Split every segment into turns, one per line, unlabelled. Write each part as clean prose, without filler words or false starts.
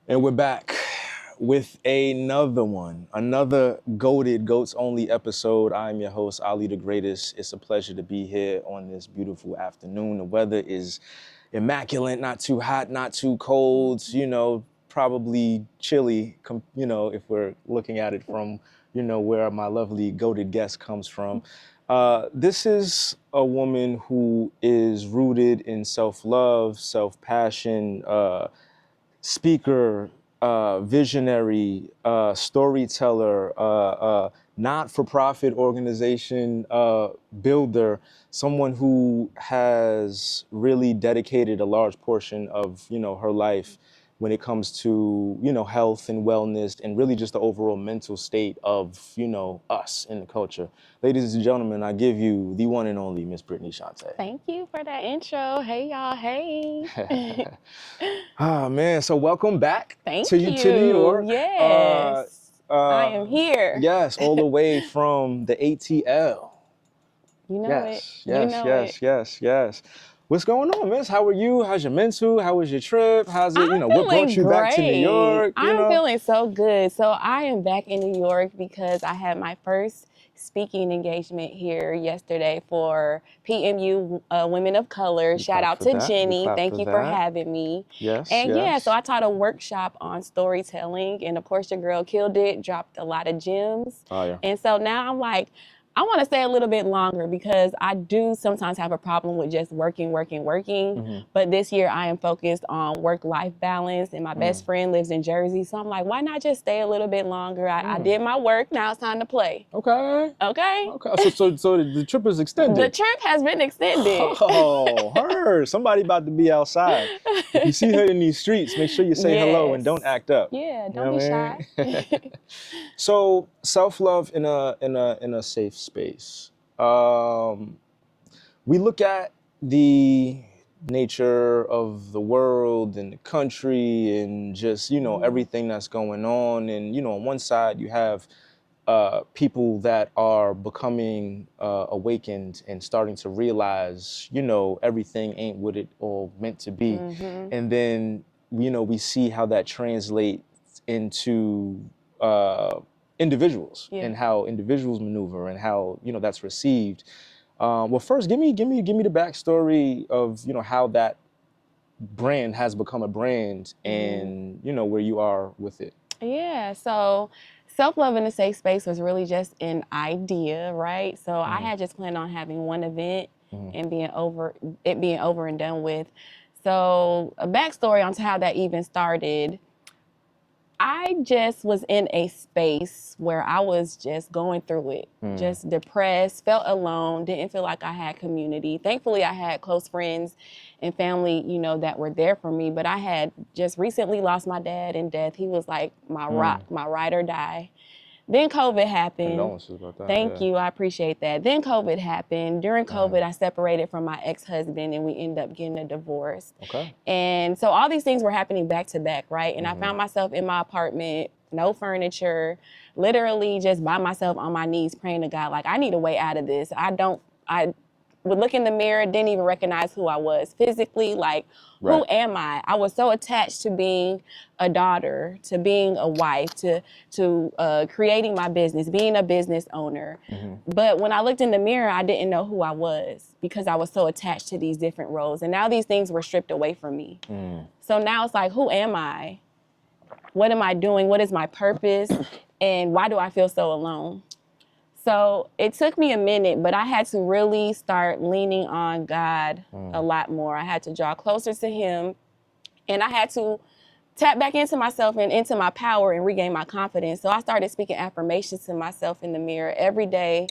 And we're back with another goated Goats Only episode. I'm your host, Ali the Greatest. It's a pleasure to be here on this beautiful afternoon. The weather is immaculate, not too hot, not too cold, probably chilly, if we're looking at it from, where my lovely goated guest comes from. This is a woman who is rooted in self-love, self-passion, speaker, visionary, storyteller, not-for-profit organization builder, someone who has really dedicated a large portion of, her life when it comes to, health and wellness and really just the overall mental state of, us in the culture. Ladies and gentlemen, I give you the one and only Miss Britney Chaunte.
Thank you for that intro. Hey, y'all. Hey.
Man, so welcome back
Thank
to New York.
Yes. I am here.
Yes, all the way from the ATL.
You know
Yes,
it.
yes,
You know
yes,
it.
yes, yes. What's going on, miss? How are you? How's your mental? How was your trip? How's it,
I'm
what brought you back to New
great.
York?
I'm feeling so good. So I am back in New York because I had my first speaking engagement here yesterday for PMU Women of Color. Shout out to Jenny. Thank you for having me.
Yes,
and
yes.
Yeah, so I taught a workshop on storytelling, and of course your girl killed it, dropped a lot of gems.
Oh, yeah.
And so now I'm like, I want to stay a little bit longer because I do sometimes have a problem with just working.
Mm-hmm.
But this year I am focused on work-life balance, and my best friend lives in Jersey. So I'm like, why not just stay a little bit longer? I did my work. Now it's time to play.
Okay.
Okay.
So the trip is extended.
The trip has been extended.
Oh, her. Somebody about to be outside. If you see her in these streets, make sure you say hello and don't act up.
Yeah, don't be shy.
So self-love in a safe space. We look at the nature of the world and the country and just, everything that's going on. And, on one side you have people that are becoming awakened and starting to realize, everything ain't what it all meant to be.
Mm-hmm.
And then, we see how that translates into individuals and how individuals maneuver and how, that's received. Well, first, give me the backstory of, how that brand has become a brand and, where you are with it.
Yeah, so self-love in a safe space was really just an idea, right? So I had just planned on having one event and being over and done with. So a backstory onto how that even started. I just was in a space where I was just going through it, just depressed, felt alone, didn't feel like I had community. Thankfully, I had close friends and family, that were there for me. But I had just recently lost my dad in death. He was like my rock, my ride or die. Then COVID happened.
Condolences about that.
Thank you. I appreciate that. Then COVID happened. During COVID, I separated from my ex-husband and we ended up getting a divorce.
Okay.
And so all these things were happening back to back, right? And I found myself in my apartment, no furniture, literally just by myself on my knees praying to God, like, I need a way out of this. I would look in the mirror, didn't even recognize who I was physically, like, who am I? I was so attached to being a daughter, to being a wife, to creating my business, being a business owner. But when I looked in the mirror, I didn't know who I was because I was so attached to these different roles. And now these things were stripped away from me. So now it's like, who am I? What am I doing? What is my purpose? And why do I feel so alone? So it took me a minute, but I had to really start leaning on God a lot more. I had to draw closer to Him, and I had to tap back into myself and into my power and regain my confidence. So I started speaking affirmations to myself in the mirror every day,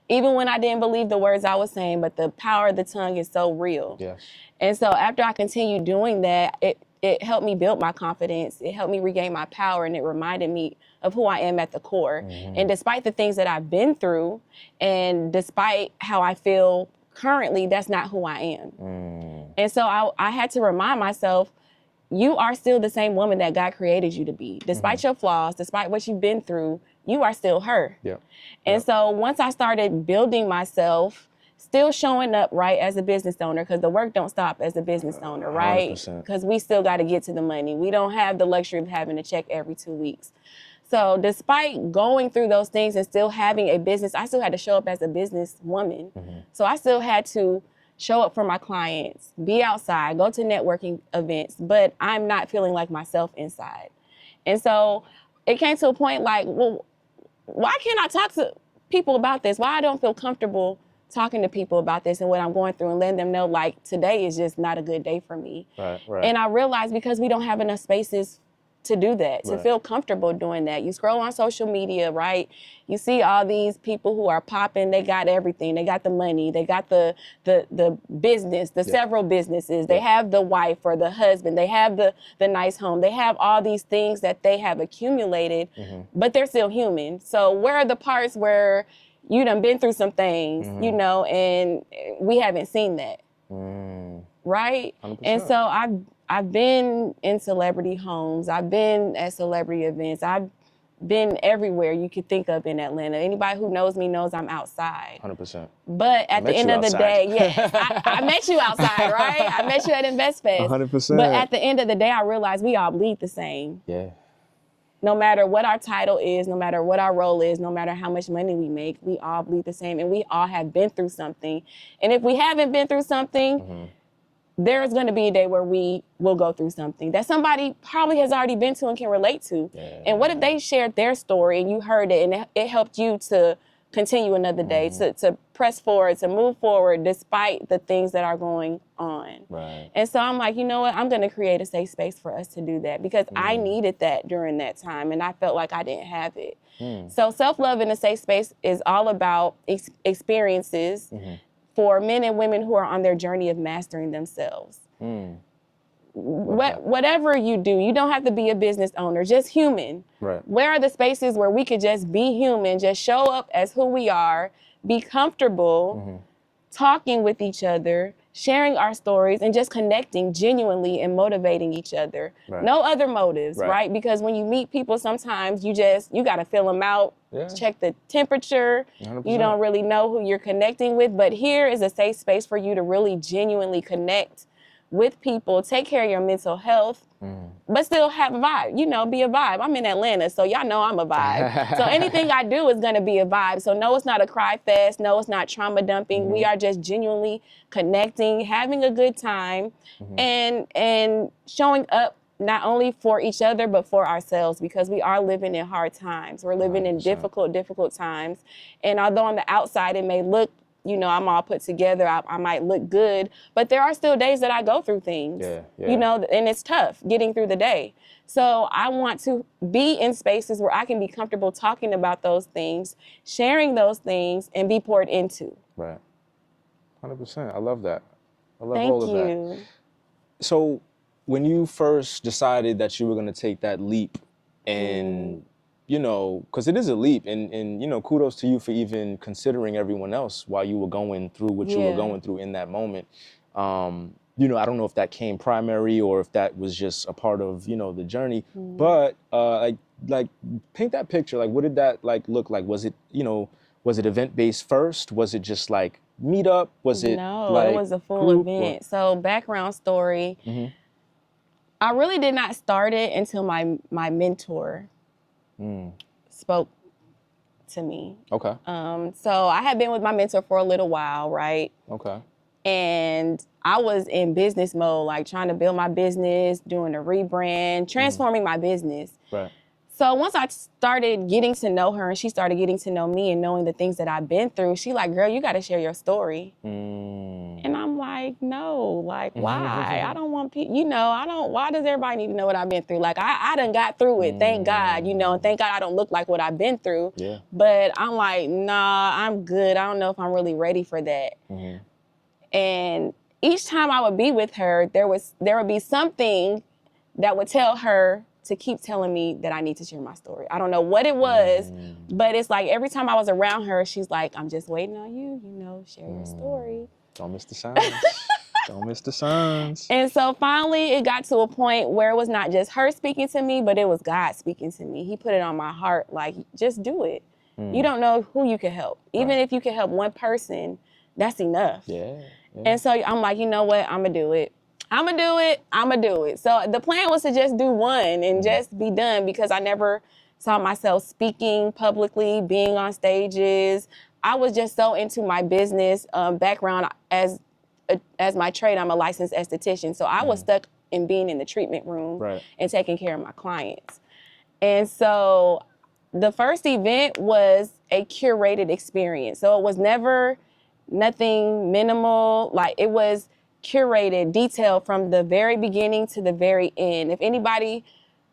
even when I didn't believe the words I was saying, but the power of the tongue is so real.
Yes.
And so after I continued doing that, it helped me build my confidence. It helped me regain my power, and it reminded me of who I am at the core. And despite the things that I've been through, and despite how I feel currently, that's not who I am. And so I had to remind myself, you are still the same woman that God created you to be. Despite your flaws, despite what you've been through, you are still her. And so once I started building myself, still showing up, right, as a business owner, because the work don't stop as a business owner, right?
100%.
Because we still got to get to the money. We don't have the luxury of having to check every 2 weeks. So despite going through those things and still having a business, I still had to show up as a business woman. So I still had to show up for my clients, be outside, go to networking events, but I'm not feeling like myself inside. And so it came to a point like, well, why can't I talk to people about this? Why I don't feel comfortable talking to people about this and what I'm going through and letting them know, like, today is just not a good day for me.
Right.
And I realized because we don't have enough spaces to do that, to feel comfortable doing that. You scroll on social media, right? You see all these people who are popping, they got everything. They got the money, they got the business, the several businesses. They have the wife or the husband, they have the nice home. They have all these things that they have accumulated, but they're still human. So where are the parts where you done been through some things, you know, and we haven't seen that, right?
100%.
And so I've been in celebrity homes. I've been at celebrity events. I've been everywhere you could think of in Atlanta. Anybody who knows me knows I'm outside.
100%.
But at the end of the day, yes, I met you outside, right? I met you at Invest Fest.
100%.
But at the end of the day, I realized we all bleed the same.
Yeah.
No matter what our title is, no matter what our role is, no matter how much money we make, we all bleed the same. And we all have been through something. And if we haven't been through something, there's going to be a day where we will go through something that somebody probably has already been to and can relate to. Yeah. And what if they shared their story and you heard it and it helped you to continue another day, to press forward, to move forward despite the things that are going on.
Right.
And so I'm like, you know what? I'm going to create a safe space for us to do that because I needed that during that time and I felt like I didn't have it. So self-love in a safe space is all about experiences for men and women who are on their journey of mastering themselves. Whatever you do, you don't have to be a business owner, just human.
Right.
Where are the spaces where we could just be human, just show up as who we are, be comfortable, talking with each other, sharing our stories, and just connecting genuinely and motivating each other.
Right.
No other motives, right? Because when you meet people, sometimes you got to fill them out, check the temperature.
100%.
You don't really know who you're connecting with, but here is a safe space for you to really genuinely connect with people, take care of your mental health, but still have a vibe, be a vibe. I'm in Atlanta, so y'all know I'm a vibe. So anything I do is gonna be a vibe. So no, it's not a cry fest. No, it's not trauma dumping. We are just genuinely connecting, having a good time, and showing up not only for each other, but for ourselves, because we are living in hard times. We're living 100%. In difficult times. And although on the outside it may look, I'm all put together, I might look good, but there are still days that I go through things, and it's tough getting through the day. So I want to be in spaces where I can be comfortable talking about those things, sharing those things, and be poured into.
Right. 100%. I love that. I love
Thank
all of
you.
that. So when you first decided that you were going to take that leap and because it is a leap, and kudos to you for even considering everyone else while you were going through what you were going through in that moment. I don't know if that came primary or if that was just a part of, the journey, but like paint that picture. Like, what did that look like? Was it, was it event-based first? Was it just like meet up? Was it
it was a full event. So background story, I really did not start it until my mentor spoke to me.
Okay.
So I had been with my mentor for a little while, right?
Okay.
And I was in business mode, like trying to build my business, doing a rebrand, transforming my business.
Right.
So once I started getting to know her and she started getting to know me and knowing the things that I've been through, she like, girl, you got to share your story. And I'm like, no, like, why? I don't want people, why does everybody need to know what I've been through? Like, I done got through it, thank God, and thank God I don't look like what I've been through.
Yeah.
But I'm like, nah, I'm good. I don't know if I'm really ready for that. And each time I would be with her, there would be something that would tell her to keep telling me that I need to share my story. I don't know what it was, but it's like every time I was around her, she's like, I'm just waiting on you, share your story.
Don't miss the signs. Don't miss the signs.
And so finally it got to a point where it was not just her speaking to me, but it was God speaking to me. He put it on my heart, like, just do it. You don't know who you can help. Even if you can help one person, that's enough.
Yeah.
And so I'm like, you know what? I'm going to do it. I'm going to do it. So the plan was to just do one and just be done, because I never saw myself speaking publicly, being on stages. I was just so into my business background. As my trade, I'm a licensed esthetician. So I was stuck in being in the treatment room and taking care of my clients. And so the first event was a curated experience. So it was never nothing minimal. Like, it was curated, detailed from the very beginning to the very end. If anybody,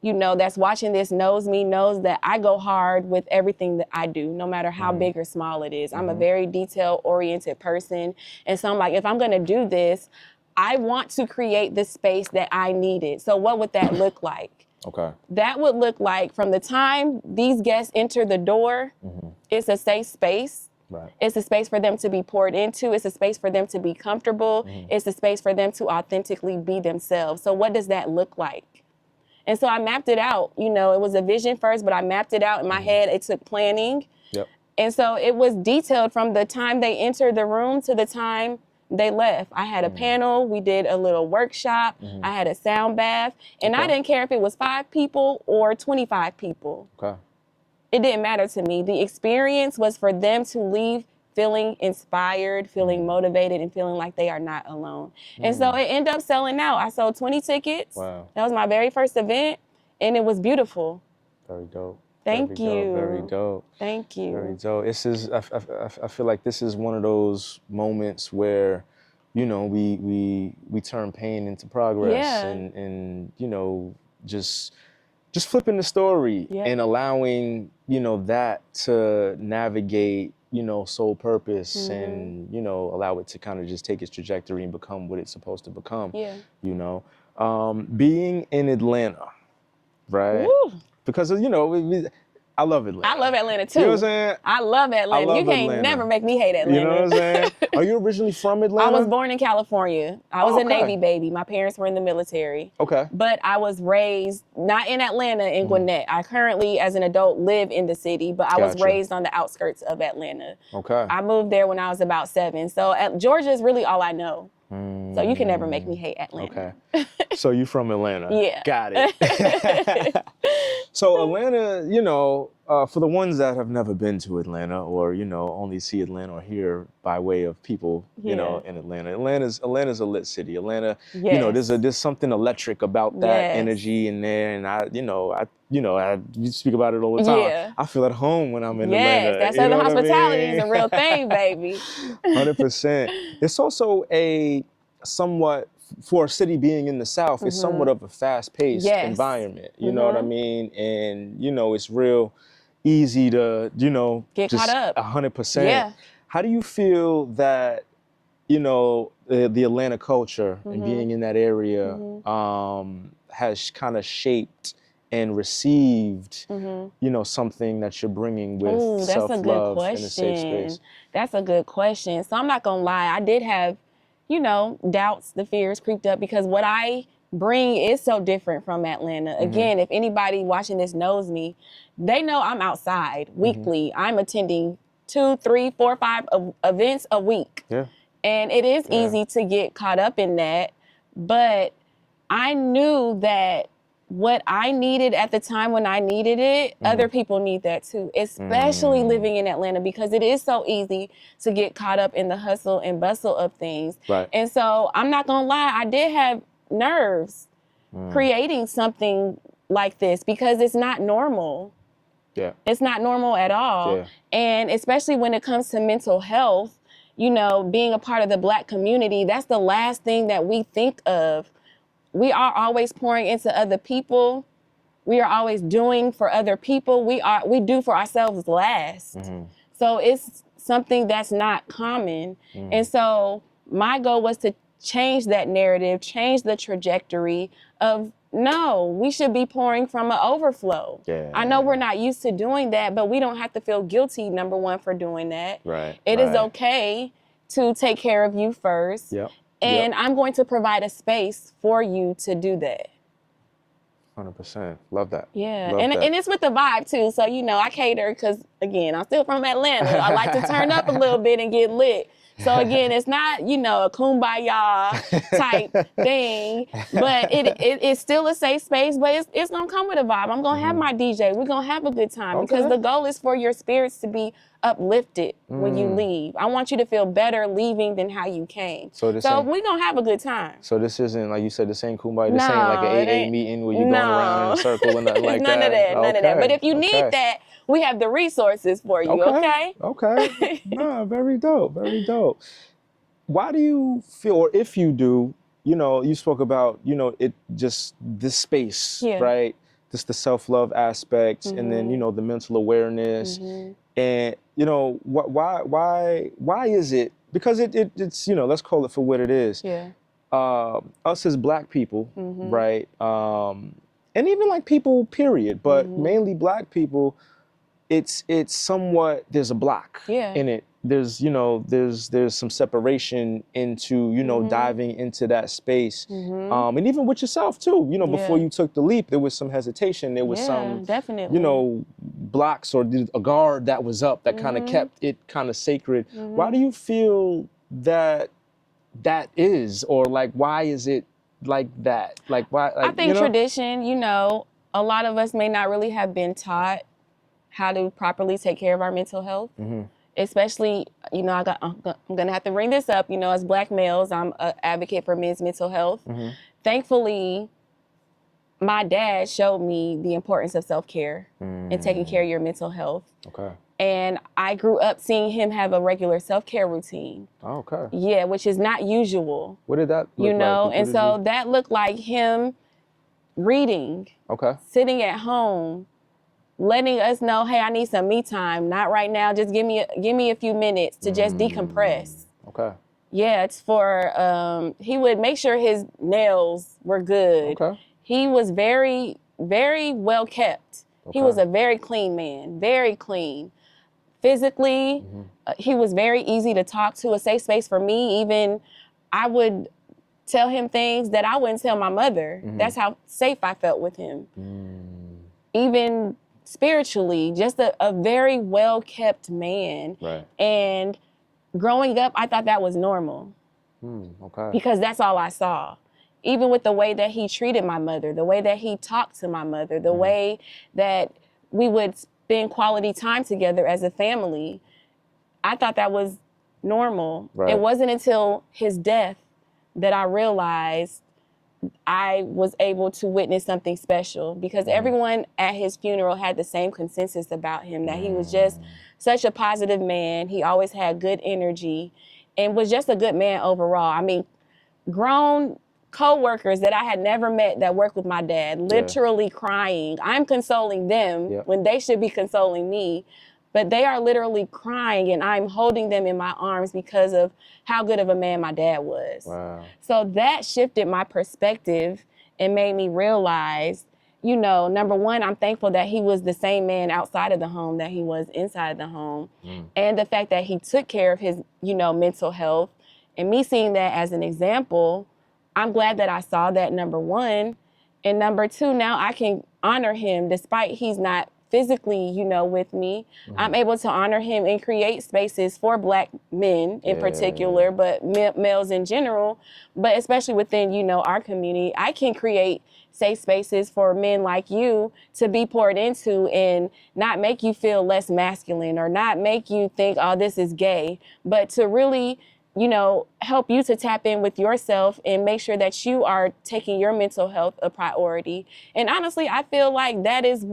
that's watching this knows me, knows that I go hard with everything that I do, no matter how big or small it is. I'm a very detail-oriented person. And so I'm like, if I'm going to do this, I want to create the space that I needed. So what would that look like?
Okay.
That would look like, from the time these guests enter the door, it's a safe space.
Right.
It's a space for them to be poured into. It's a space for them to be comfortable. It's a space for them to authentically be themselves. So what does that look like? And so I mapped it out. It was a vision first, but I mapped it out in my head. It took planning.
Yep.
And so it was detailed from the time they entered the room to the time they left. I had a panel. We did a little workshop. I had a sound bath. And I didn't care if it was 5 people or 25 people.
Okay.
It didn't matter to me. The experience was for them to leave feeling inspired, feeling motivated, and feeling like they are not alone. And so it ended up selling out. I sold 20 tickets.
Wow.
That was my very first event, and it was beautiful.
Very dope.
Thank you.
Very dope.
Thank you.
Very dope. I feel like this is one of those moments where, we turn pain into progress, and just flipping the story and allowing, that to navigate, soul purpose and, allow it to kind of just take its trajectory and become what it's supposed to become.
Yeah.
Being in Atlanta, right?
Woo.
Because, I love Atlanta.
I love Atlanta too.
You know what I'm saying?
I love Atlanta. You can't never make me hate Atlanta.
You know what I'm saying? Are you originally from Atlanta?
I was born in California. I was a Navy baby. My parents were in the military.
Okay.
But I was raised not in Atlanta, in Gwinnett. I currently, as an adult, live in the city, but I was raised on the outskirts of Atlanta.
Okay.
I moved there when I was about 7. So Georgia is really all I know. So you can never make me hate Atlanta.
Okay. So you from Atlanta?
Yeah.
Got it. So Atlanta, for the ones that have never been to Atlanta or, only see Atlanta or hear by way of people, in Atlanta. Atlanta's a lit city. Atlanta, there's something electric about that energy in there. And I speak about it all the time.
Yeah.
I feel at home when I'm in
Yes,
Atlanta.
that Southern hospitality is a real thing, baby.
100%. It's also somewhat, for a city being in the South, it's somewhat of a fast-paced environment. You know what I mean? And, it's real easy to,
get
just
caught up.
100%.
Yeah.
How do you feel that, the Atlanta culture and being in that area has kind of shaped and received, something that you're bringing with self-love in a safe space?
That's a good question. So I'm not going to lie. I did have, doubts, the fears creeped up, because what I bring is so different from Atlanta. Again, if anybody watching this knows me, they know I'm outside weekly. I'm attending 2, 3, 4, 5 events a week.
Yeah.
And it is easy to get caught up in that. But I knew that what I needed at the time when I needed it, other people need that too, especially living in Atlanta, because it is so easy to get caught up in the hustle and bustle of things.
Right.
And so I'm not gonna lie, I did have nerves creating something like this, because it's not normal.
Yeah.
It's not normal at all.
Yeah.
And especially when it comes to mental health, being a part of the Black community, that's the last thing that we think of. We are always pouring into other people. We are always doing for other people. We do for ourselves last. So it's something that's not common. And so my goal was to change that narrative, change the trajectory of, no, we should be pouring from an overflow.
Yeah.
I know we're not used to doing that, but we don't have to feel guilty, number one, for doing that.
Right.
It is okay to take care of you first.
Yep.
And I'm going to provide a space for you to do that.
100%. Love that.
Yeah.
Love
and
that.
it's with the vibe too. So, I cater because, again, I'm still from Atlanta. I like to turn up a little bit and get lit. So again, it's not, you know, a kumbaya type thing, but it's still a safe space, but it's gonna come with a vibe. I'm gonna have my DJ. We're gonna have a good time because the goal is for your spirits to be uplifted when you leave. I want you to feel better leaving than how you came. So we're gonna have a good time.
So this isn't, like you said, this ain't kumbaya, this ain't like an AA meeting where you're going around in a circle and nothing like
none
that.
Of that, none of that. But if you need that, we have the resources for you, okay?
Okay. Nah, very dope, very dope. Why do you feel, or if you do, you know, you spoke about, you know, it just this space, right? Just the self-love aspect, and then, you know, the mental awareness. And, you know, why is it? Because it's, you know, let's call it for what it is.
Yeah.
Us as Black people, right? And even like people, period, but mainly Black people, it's somewhat, there's a block in it. There's, you know, there's some separation into, you know, diving into that space. And even with yourself too, you know, before you took the leap, there was some hesitation. There was some,
definitely,
you know, blocks or a guard that was up that kind of kept it kind of sacred. Why do you feel that is, or like, why is it like that? Like, why? Like,
I think, you know, tradition, you know, a lot of us may not really have been taught how to properly take care of our mental health. Especially, you know, I'm gonna have to bring this up, you know, as Black males, I'm an advocate for men's mental health. Thankfully, my dad showed me the importance of self-care and taking care of your mental health. And I grew up seeing him have a regular self-care routine. Yeah, which is not usual.
What did that look
you know,
like?
And so that looked like him reading, sitting at home, letting us know, hey, I need some me time. Not right now. Just give me a few minutes to just decompress. Yeah, it's for, he would make sure his nails were good. He was very, very well kept. He was a very clean man, very clean. Physically, he was very easy to talk to, a safe space for me. Even I would tell him things that I wouldn't tell my mother. That's how safe I felt with him. Even spiritually, just a very well-kept man. And growing up, I thought that was normal. Because that's all I saw. Even with the way that he treated my mother, the way that he talked to my mother, the way that we would spend quality time together as a family, I thought that was normal. It wasn't until his death that I realized I was able to witness something special, because everyone at his funeral had the same consensus about him, that he was just such a positive man. He always had good energy and was just a good man overall. I mean, grown co-workers that I had never met that worked with my dad, literally crying. I'm consoling them when they should be consoling me. But they are literally crying, and I'm holding them in my arms because of how good of a man my dad was. So that shifted my perspective and made me realize, you know, number one, I'm thankful that he was the same man outside of the home that he was inside the home. And the fact that he took care of his, you know, mental health, and me seeing that as an example, I'm glad that I saw that, number one. And number two, now I can honor him despite he's not physically, you know, with me. I'm able to honor him and create spaces for Black men in particular, but males in general, but especially within, you know, our community. I can create safe spaces for men like you to be poured into and not make you feel less masculine or not make you think, oh, this is gay, but to really, you know, help you to tap in with yourself and make sure that you are taking your mental health a priority. And honestly, I feel like that is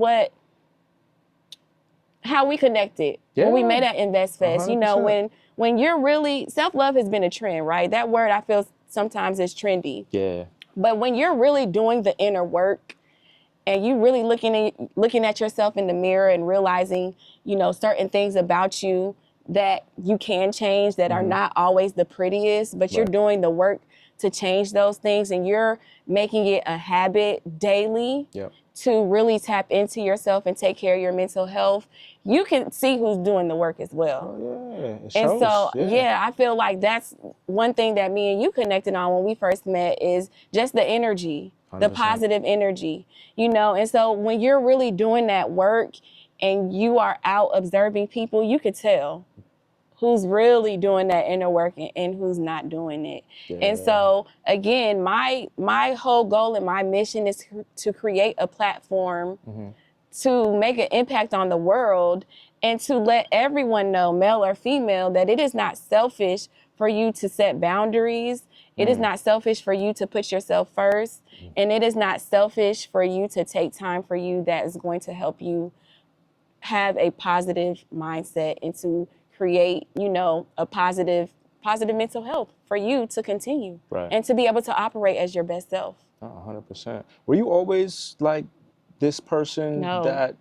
how we connected when we met at Invest Fest. 100%. You know, when you're really, self-love has been a trend, right? That word I feel sometimes is trendy. But when you're really doing the inner work and you really looking at yourself in the mirror and realizing, you know, certain things about you that you can change that are not always the prettiest, but you're doing the work to change those things, and you're making it a habit daily to really tap into yourself and take care of your mental health, you can see who's doing the work as well.
It shows.
And so, I feel like that's one thing that me and you connected on when we first met, is just the energy, 100%. The positive energy, you know? And so when you're really doing that work and you are out observing people, you could tell who's really doing that inner work and who's not doing it.
Yeah.
And so again, my whole goal and my mission is to create a platform to make an impact on the world and to let everyone know, male or female, that it is not selfish for you to set boundaries. It is not selfish for you to put yourself first. And it is not selfish for you to take time for you that is going to help you have a positive mindset and to create, you know, a positive mental health for you to continue and to be able to operate as your best self.
100%. Were you always like this person that...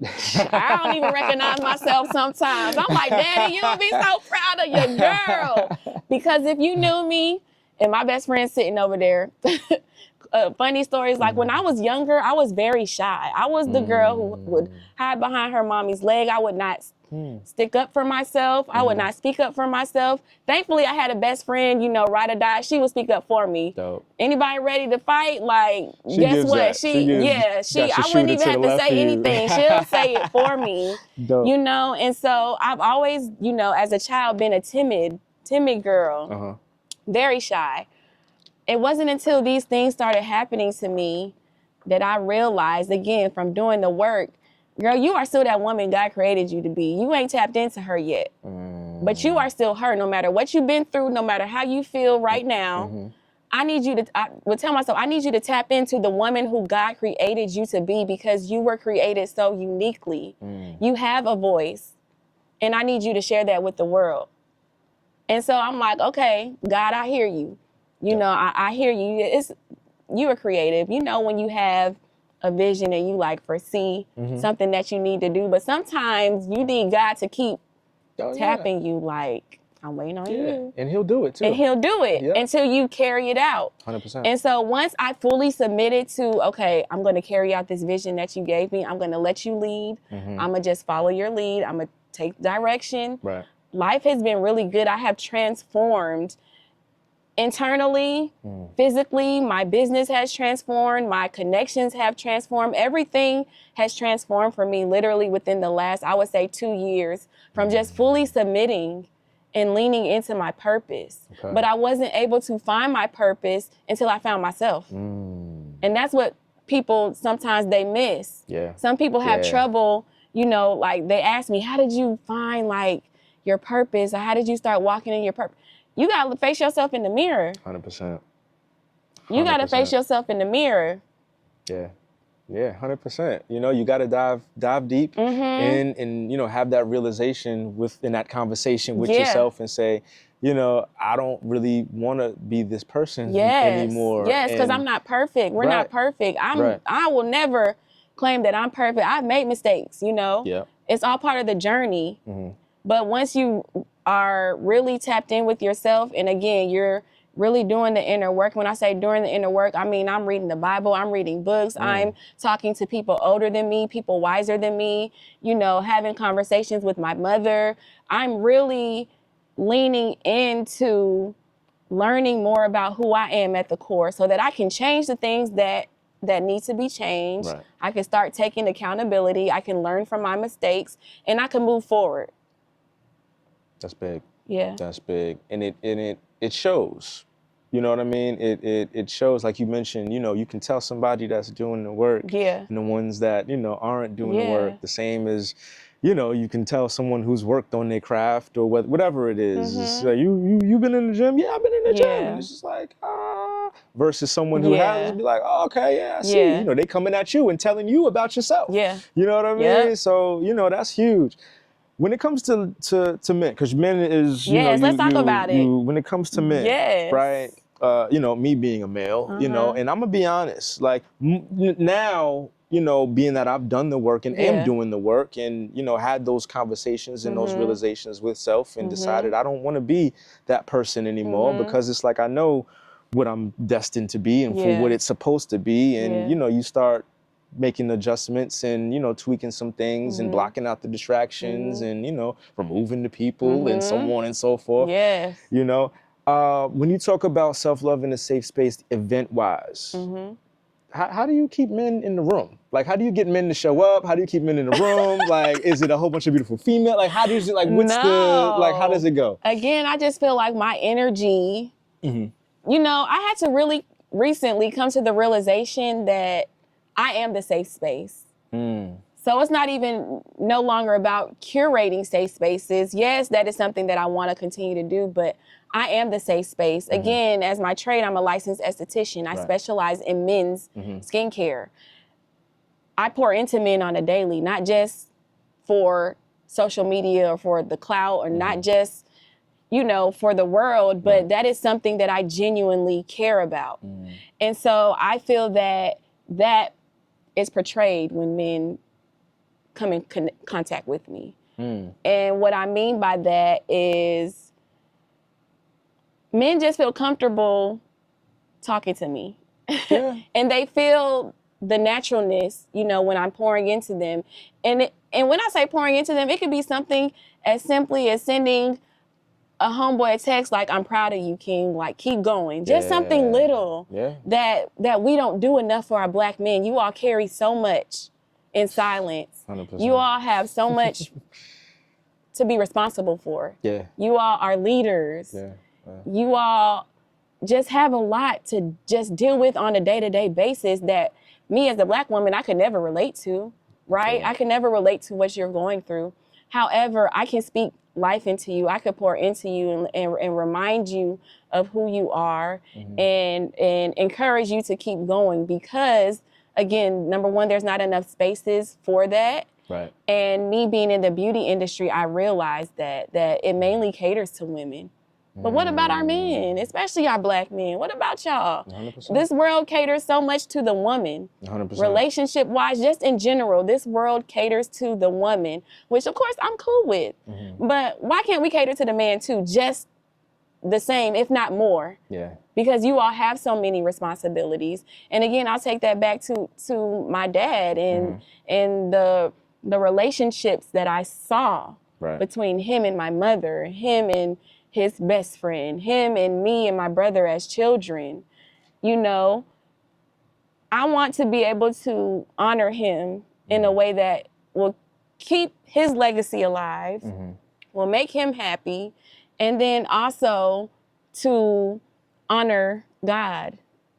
I don't even recognize myself sometimes. I'm like, Daddy, you'll be so proud of your girl. Because if you knew me, and my best friend's sitting over there, funny stories, like when I was younger, I was very shy. I was the girl who would hide behind her mommy's leg. I would not stick up for myself. I would not speak up for myself. Thankfully, I had a best friend, you know, ride or die. She would speak up for me.
Dope.
Anybody ready to fight? Like, guess what? I wouldn't even have to say anything. She'll say it for me.
Dope.
You know, and so I've always, you know, as a child been a timid girl, very shy. It wasn't until these things started happening to me that I realized, again, from doing the work, girl, you are still that woman God created you to be. You ain't tapped into her yet. But you are still her, no matter what you've been through, no matter how you feel right now. I would tell myself, I need you to tap into the woman who God created you to be, because you were created so uniquely. You have a voice, and I need you to share that with the world. And so I'm like, okay, God, I hear you. You know, I hear you. You are creative. You know, when you have a vision and you like foresee something that you need to do, but sometimes you need God to keep tapping you, like, I'm waiting on you.
And he'll do it too.
And he'll do it until you carry it out.
100%.
And so once I fully submitted to, okay, I'm going to carry out this vision that you gave me. I'm going to let you lead. I'm going to just follow your lead. I'm going to take direction.
Right.
Life has been really good. I have transformed internally, physically. My business has transformed. My connections have transformed. Everything has transformed for me literally within the last, I would say, 2 years, from just fully submitting and leaning into my purpose.
Okay.
But I wasn't able to find my purpose until I found myself. And that's what people sometimes they miss.
Yeah.
Some people have trouble, you know, like they ask me, how did you find like your purpose, or how did you start walking in your purpose? You gotta face yourself in the mirror.
100%.
You gotta face yourself in the mirror.
Yeah. Yeah, 100%. You know, you gotta dive deep and you know, have that realization within that conversation with yourself and say, you know, I don't really want to be this person anymore.
Yes, because I'm not perfect. We're not perfect. I will never claim that I'm perfect. I've made mistakes, you know.
Yeah.
It's all part of the journey. But once you are really tapped in with yourself, and again, you're really doing the inner work. When I say doing the inner work, I mean, I'm reading the Bible, I'm reading books, I'm talking to people older than me, people wiser than me, you know, having conversations with my mother. I'm really leaning into learning more about who I am at the core so that I can change the things that need to be changed.
Right.
I can start taking accountability. I can learn from my mistakes, and I can move forward.
That's big.
Yeah.
That's big. And it shows. You know what I mean? It shows, like you mentioned, you know, you can tell somebody that's doing the work and the ones that, you know, aren't doing the work. The same as, you know, you can tell someone who's worked on their craft or whatever it is. It's like, you been in the gym? Yeah, I've been in the gym. And it's just like, versus someone who hasn't, be like, oh, okay, yeah, I see. You know, they coming at you and telling you about yourself.
Yeah.
You know what I mean? So, you know, that's huge. When it comes to men, because men is, you know,
let's talk about it.
When it comes to men, right? You know, me being a male, you know, and I'm gonna be honest, like now, you know, being that I've done the work and am doing the work and, you know, had those conversations and those realizations with self and decided I don't want to be that person anymore because it's like I know what I'm destined to be and for what it's supposed to be. And, you know, you start making adjustments and, you know, tweaking some things and blocking out the distractions and, you know, removing the people and so on and so forth.
Yes.
You know, when you talk about self-love in a safe space, event-wise, how do you keep men in the room? Like, how do you get men to show up? How do you keep men in the room? Like, is it a whole bunch of beautiful female? Like, how do you, like, what's the, like, how does it go?
Again, I just feel like my energy, you know, I had to really recently come to the realization that I am the safe space. So it's not even no longer about curating safe spaces. Yes, that is something that I want to continue to do, but I am the safe space. Again, as my trade, I'm a licensed esthetician. I specialize in men's skincare. I pour into men on a daily, not just for social media or for the clout or not just, you know, for the world, but that is something that I genuinely care about. And so I feel that that is portrayed when men come in contact with me. And what I mean by that is men just feel comfortable talking to me. And they feel the naturalness, you know, when I'm pouring into them. And when I say pouring into them, it could be something as simply as sending a homeboy a text like, I'm proud of you, King, like, keep going. Just something little that we don't do enough for our Black men. You all carry so much in silence.
100%.
You all have so much to be responsible for. You all are leaders. You all just have a lot to just deal with on a day-to-day basis that me as a Black woman, I could never relate to, right? I could never relate to what you're going through. However, I can speak life into you. I could pour into you and remind you of who you are and encourage you to keep going because, again, number one, there's not enough spaces for that. And me being in the beauty industry, I realized that it mainly caters to women. But what about our men, especially our Black men? What about y'all?
100%.
This world caters so much to the woman.
100%.
Relationship-wise, just in general, this world caters to the woman, which of course I'm cool with. But why can't we cater to the man too, just the same, if not more? Because you all have so many responsibilities. And again, I'll take that back to my dad and the relationships that I saw between him and my mother, him and his best friend, him and me and my brother as children. You know, I want to be able to honor him in a way that will keep his legacy alive, will make him happy, and then also to honor God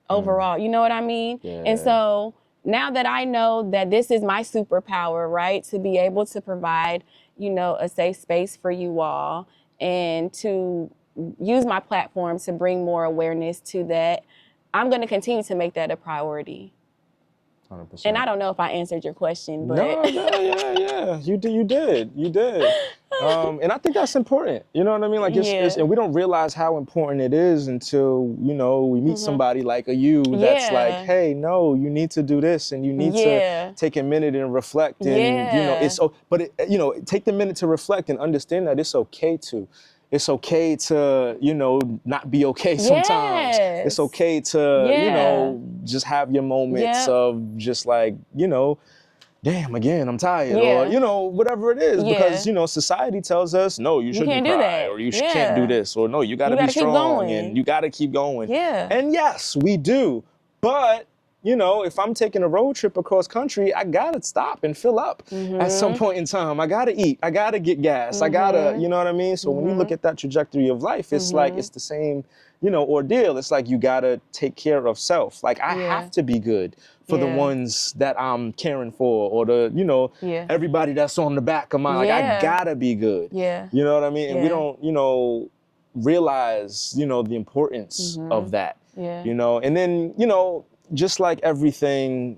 overall. You know what I mean? And so now that I know that this is my superpower, right, to be able to provide, you know, a safe space for you all and to use my platform to bring more awareness to that, I'm going to continue to make that a priority.
100%.
And I don't know if I answered your question, but
yeah. You did. And I think that's important. You know what I mean? Like, it's and we don't realize how important it is until, you know, we meet somebody like you that's like, hey, no, you need to do this and you need to take a minute and reflect. And, you know, you know, take the minute to reflect and understand that it's okay to, you know, not be okay sometimes. It's okay to, you know, just have your moments of just like, you know, damn, again, I'm tired, or, you know, whatever it is, because, you know, society tells us, no, you shouldn't cry, or you can't do this, or no, you gotta be strong, and you gotta keep going. And yes, we do, but, you know, if I'm taking a road trip across country, I gotta stop and fill up at some point in time. I gotta eat, I gotta get gas, I gotta, you know what I mean? So when you look at that trajectory of life, it's like, it's the same, you know, ordeal. It's like, you gotta take care of self. Like, I have to be good for the ones that I'm caring for, or the, you know, everybody that's on the back of mine. Like, I gotta be good. You know what I mean? And we don't, you know, realize, you know, the importance of that, you know? And then, you know, just like everything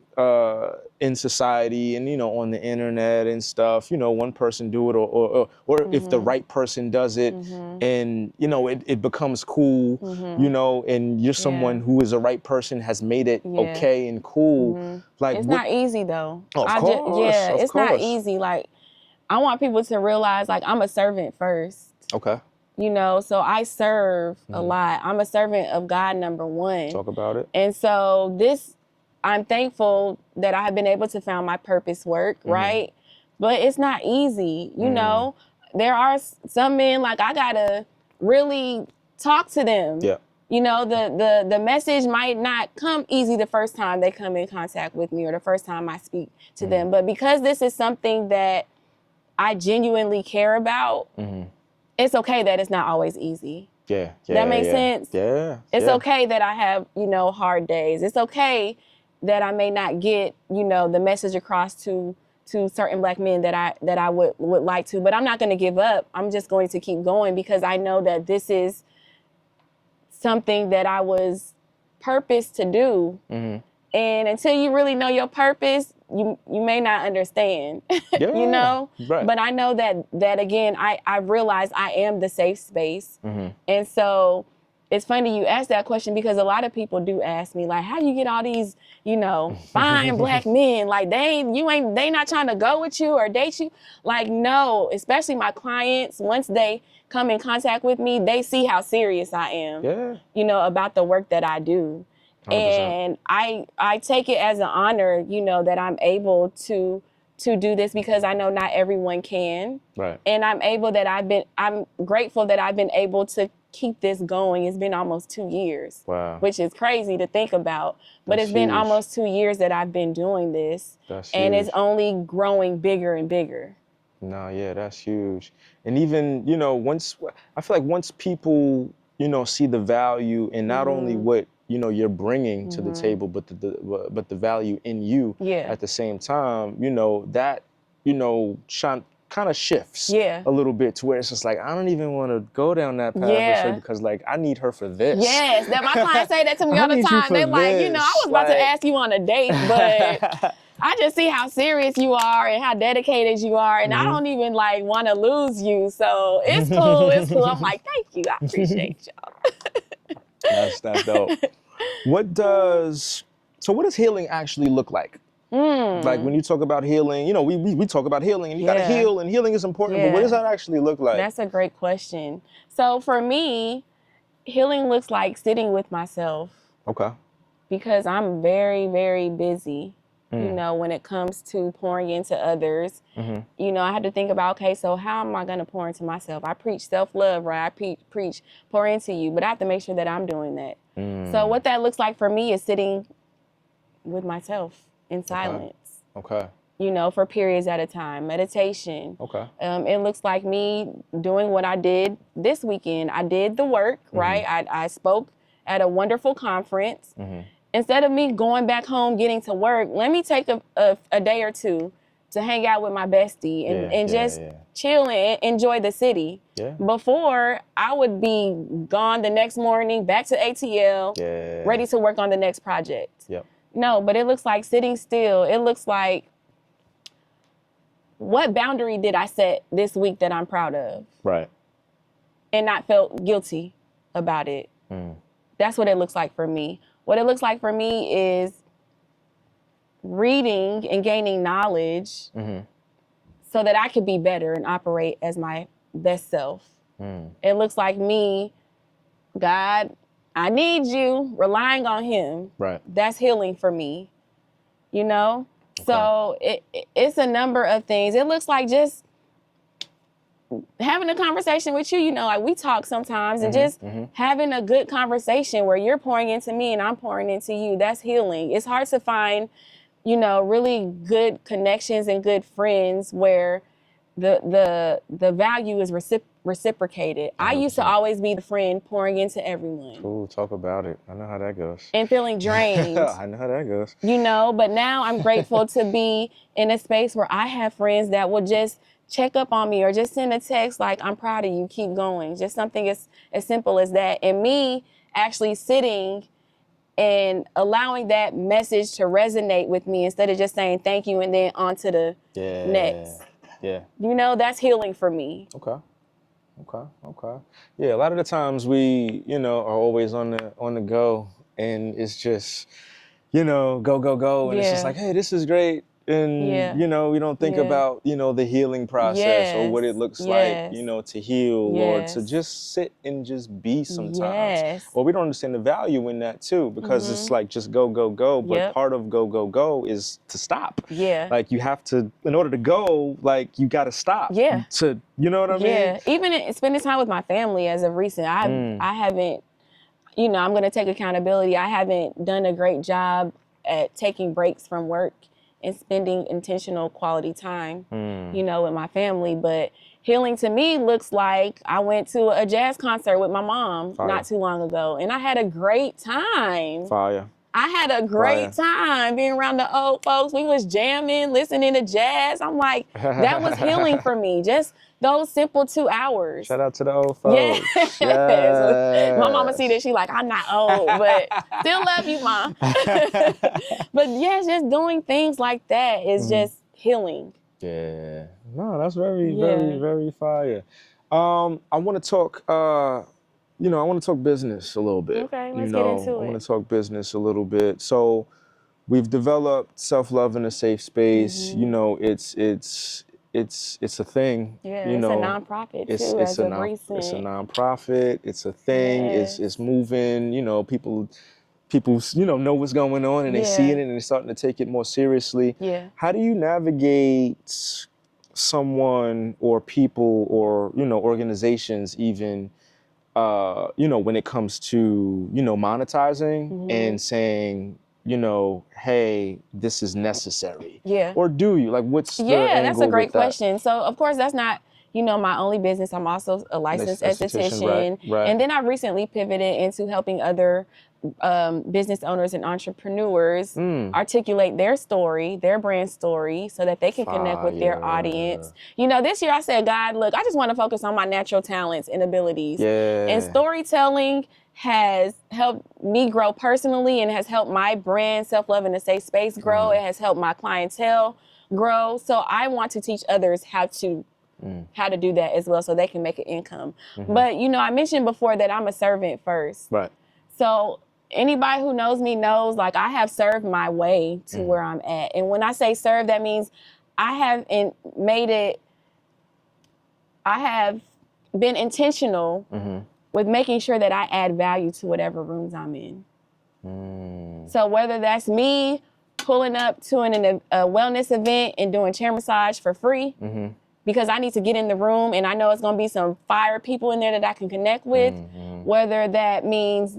in society and, you know, on the internet and stuff, you know, one person do it or if the right person does it and, you know, it becomes cool, you know, and you're someone who is a right person, has made it okay and cool. Like,
it's not easy though.
Of course.
It's not easy. Like, I want people to realize, like, I'm a servant first.
Okay.
You know, so I serve a lot. I'm a servant of God, number one.
Talk about it.
And so I'm thankful that I have been able to find my purpose work, right? But it's not easy. You know, there are some men, like, I gotta really talk to them. You know, the message might not come easy the first time they come in contact with me or the first time I speak to them. But because this is something that I genuinely care about, it's okay that it's not always easy.
Yeah.
That makes sense?
Yeah.
It's okay that I have, you know, hard days. It's okay that I may not get, you know, the message across to certain Black men that I would like to, but I'm not going to give up. I'm just going to keep going because I know that this is something that I was purposed to do. And until you really know your purpose, you may not understand,
Yeah.
you know?
Right.
But I know that again, I realized I am the safe space. And so it's funny you asked that question because a lot of people do ask me, like, how do you get all these, you know, fine Black men? Like, they not trying to go with you or date you. Like, no, especially my clients, once they come in contact with me, they see how serious I am, you know, about the work that I do.
100%.
And I take it as an honor, you know, that I'm able to do this because I know not everyone can.
Right.
And I'm grateful that I've been able to keep this going. It's been almost 2 years.
Wow.
Which is crazy to think about. But
That's
it's been
huge.
almost 2 years that I've been doing this.
That's
and
huge.
It's only growing bigger and bigger.
No, yeah, that's huge. And even, you know, I feel like once people, you know, see the value in not only what, you know, you're bringing to the table, but the value in you at the same time, you know, that, you know, kind of shifts a little bit to where it's just like, I don't even want to go down that path with her because, like, I need her for this.
Yes, that my clients say that to me all the time. They're like, you know, I was about to ask you on a date, but I just see how serious you are and how dedicated you are, and I don't even like want to lose you. So it's cool. It's cool. I'm like, thank you. I appreciate y'all.
That's dope. What does healing actually look like? Like when you talk about healing, you know, we talk about healing and you gotta heal and healing is important, but what does that actually look like?
That's a great question. So for me, healing looks like sitting with myself.
Okay.
Because I'm very, very busy, you know, when it comes to pouring into others. You know, I had to think about, okay, so how am I gonna pour into myself? I preach self-love, right? I preach pour into you, but I have to make sure that I'm doing that. So what that looks like for me is sitting with myself in silence.
Okay.
You know, for periods at a time. Meditation.
Okay.
It looks like me doing what I did this weekend. I did the work, right? I spoke at a wonderful conference. Instead of me going back home, getting to work, let me take a day or two to hang out with my bestie and just chill and enjoy the city. Before, I would be gone the next morning, back to ATL, ready to work on the next project. No, but it looks like sitting still. It looks like, what boundary did I set this week that I'm proud of?
Right.
And not felt guilty about it. That's what it looks like for me. What it looks like for me is reading and gaining knowledge so that I could be better and operate as my best self. It looks like me, God, I need you, relying on him.
Right.
That's healing for me, you know? Okay. So it's a number of things. It looks like just having a conversation with you, you know, like we talk sometimes and just having a good conversation where you're pouring into me and I'm pouring into you. That's healing. It's hard to find, you know, really good connections and good friends where the value is reciprocated. 100%. I used to always be the friend pouring into everyone.
Ooh, talk about it. I know how that goes.
And feeling drained.
I know how that goes.
You know, but now I'm grateful to be in a space where I have friends that will just check up on me or just send a text like, I'm proud of you, keep going. Just something as simple as that. And me actually sitting and allowing that message to resonate with me instead of just saying thank you and then on to the next.
Yeah.
You know, that's healing for me.
Okay. Yeah, a lot of the times we, you know, are always on the go and it's just, you know, go. And it's just like, hey, this is great. And, you know, we don't think about, you know, the healing process or what it looks like, you know, to heal or to just sit and just be sometimes. Or we don't understand the value in that too, because it's like just go. But part of go is to stop. Like you have to, in order to go, like you got to stop. To, you know what I mean?
Even spending time with my family as of recent, I haven't, you know, I'm going to take accountability. I haven't done a great job at taking breaks from work and spending intentional quality time, you know, with my family. But healing to me looks like I went to a jazz concert with my mom not too long ago, and I had a great time.
Fire.
I had a great time being around the old folks. We was jamming, listening to jazz. I'm like, that was healing for me. Just those simple 2 hours.
Shout out to the old folks.
Yes. My mama see this, she like, I'm not old, but still love you, Mom. But yes, just doing things like that is just healing.
Yeah. No, that's very, very fire. I want to talk, you know, I want to talk business a little bit.
Okay, let's get into it.
I want to talk business a little bit. So we've developed self-love in a safe space. You know, it's a thing.
Yeah,
you
it's
know,
a nonprofit too.
It's
as
a
of recent.
It's a nonprofit. It's a thing.
Yes.
It's moving. You know, people you know what's going on, and they see it, and they're starting to take it more seriously.
Yeah.
How do you navigate someone or people or, you know, organizations even, you know, when it comes to, you know, monetizing and saying, you know, hey, this is necessary?
Yeah.
Or do you? Like, what's the angle
that's a great
with that?
question. So, of course, that's not, you know, my only business. I'm also a licensed esthetician.
Right.
And then I recently pivoted into helping other business owners and entrepreneurs articulate their story, their brand story, so that they can connect with their audience. You know, this year I said, God, look, I just want to focus on my natural talents and abilities.
Yeah.
And storytelling has helped me grow personally and has helped my brand, Self-Love in a Safe Space, grow. It has helped my clientele grow. So I want to teach others how to do that as well, so they can make an income. But, you know, I mentioned before that I'm a servant first.
Right.
So anybody who knows me knows, like, I have served my way to where I'm at. And when I say serve, that means I have been intentional with making sure that I add value to whatever rooms I'm in. So whether that's me pulling up to a wellness event and doing chair massage for free, because I need to get in the room and I know it's going to be some fire people in there that I can connect with, whether that means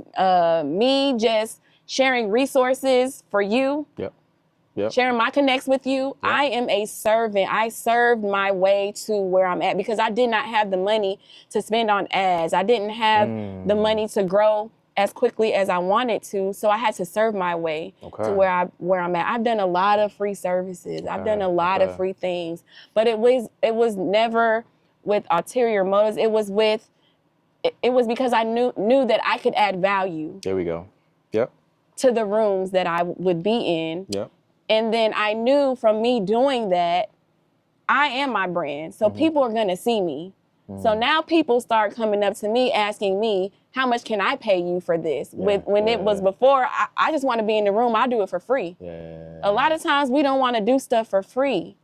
me just sharing resources for you, sharing my connects with you. I am a servant. I served my way to where I'm at because I did not have the money to spend on ads. I didn't have the money to grow as quickly as I wanted to, so I had to serve my way to where I'm at. I've done a lot of free services. I've done a lot of free things, but it was never with ulterior motives. It was because I knew that I could add value.
There we go. Yep.
To the rooms that I would be in.
Yep.
And then I knew from me doing that, I am my brand. So people are gonna see me. So now people start coming up to me asking me, how much can I pay you for this? When it was before, I just want to be in the room. I'll do it for free. A lot of times we don't want to do stuff for free.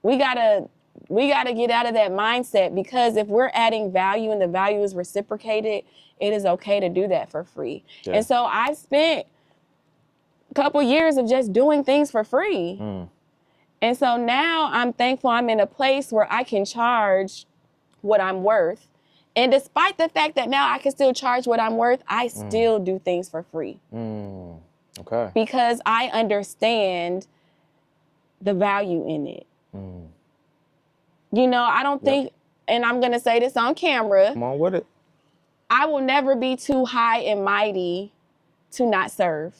We gotta get out of that mindset, because if we're adding value and the value is reciprocated, it is okay to do that for free. And so I've spent a couple years of just doing things for free. And so now I'm thankful I'm in a place where I can charge what I'm worth. And despite the fact that now I can still charge what I'm worth, I still do things for free.
Okay.
Because I understand the value in it. You know, I don't think, and I'm going to say this on camera.
Come on with it.
I will never be too high and mighty to not serve.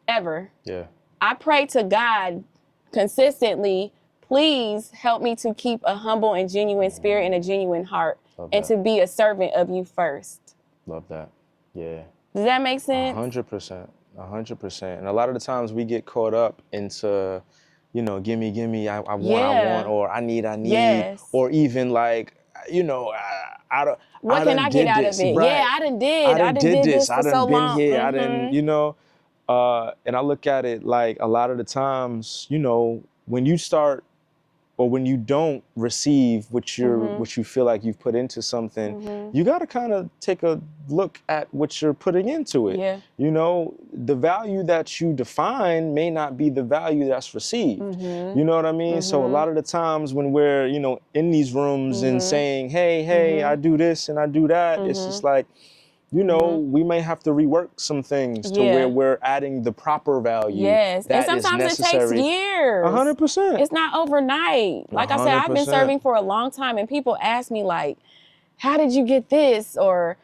Ever.
Yeah.
I pray to God consistently, please help me to keep a humble and genuine spirit and a genuine heart, and to be a servant of you first.
Love that. Yeah.
Does that make sense?
100%. 100%. And a lot of the times we get caught up into, you know, gimme, I want, or I need, or even like, you know,
what can I get out of it?
Right.
Yeah, I done did this for so long.
Here, I done, you know, and I look at it like a lot of the times, you know, when you start, or when you don't receive what you feel like you've put into something, you got to kind of take a look at what you're putting into it.
Yeah.
You know, the value that you define may not be the value that's received. You know what I mean? So a lot of the times when we're, you know, in these rooms and saying, hey, I do this and I do that, it's just like, you know, we may have to rework some things to
Yeah.
where we're adding the proper value
Yes, and
that is
sometimes it takes
necessary.
years.
100%.
It's not overnight. Like I said, I've been
100%.
serving for a long time, and people ask me like, "How did you get this?" Or,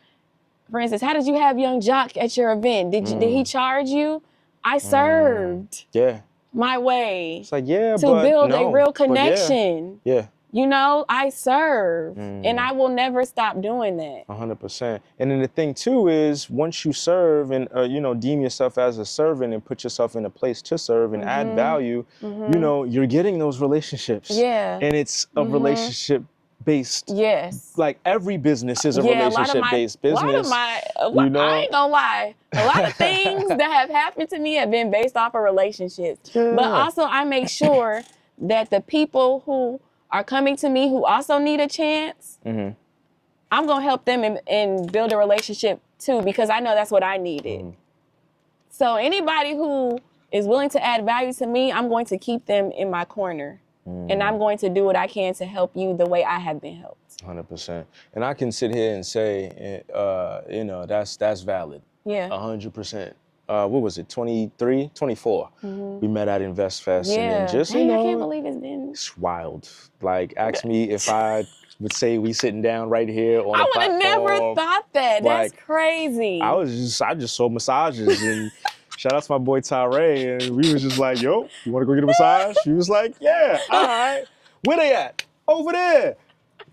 for instance, "How did you have Young Jock at your event? Did he charge you?" I served
Yeah.
my way
It's like, yeah,
to
but
build
no.
a real
But
connection.
Yeah.
You know, I serve, and I will never stop doing that.
100%. And then the thing too is, once you serve and you know, deem yourself as a servant and put yourself in a place to serve and add value, you know, you're getting those relationships.
Yeah.
And it's a relationship based.
Yes.
Like every business is a
Yeah,
relationship based business.
I
know?
ain't gonna lie. A lot of things that have happened to me have been based off of relationships.
Yeah.
But also, I make sure that the people who are coming to me who also need a chance, I'm gonna help them and build a relationship too, because I know that's what I needed. So anybody who is willing to add value to me, I'm going to keep them in my corner. And I'm going to do what I can to help you the way I have been helped.
100%. And I can sit here and say, you know, that's valid.
Yeah.
100%. What was it, 23, 24? We met at InvestFest.
Yeah.
And then just,
Dang,
you know,
I can't believe it's been...
It's wild. Like, ask me if I would say we sitting down right here on
I
a
would have
platform.
never thought that.
Like,
That's crazy.
I just saw massages and shout out to my boy Tyree, and we was just like, yo, you want to go get a massage? He was like, yeah, all right. Where they at? Over there.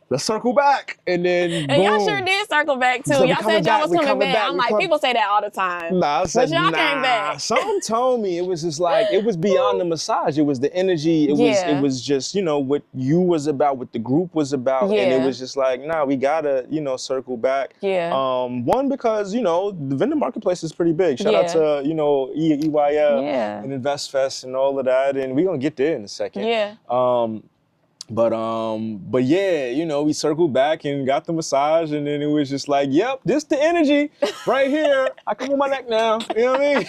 Let's circle back. And then
and y'all sure did circle back too.
So
y'all said y'all was coming back. I'm like, people say that all the time.
Nah, I said,
but y'all came back.
Something told me it was just like, it was beyond the massage. It was the energy. It was just, you know, what you was about, what the group was about. And it was just like, nah, we gotta, you know, circle back.
Yeah.
One, because, you know, the vendor marketplace is pretty big. Shout out to, you know, EYL and InvestFest and all of that. And we're gonna get there in a second.
Yeah.
But yeah, you know, we circled back and got the massage, and then it was just like, yep, this the energy right here. I come on my neck now. You know what I mean?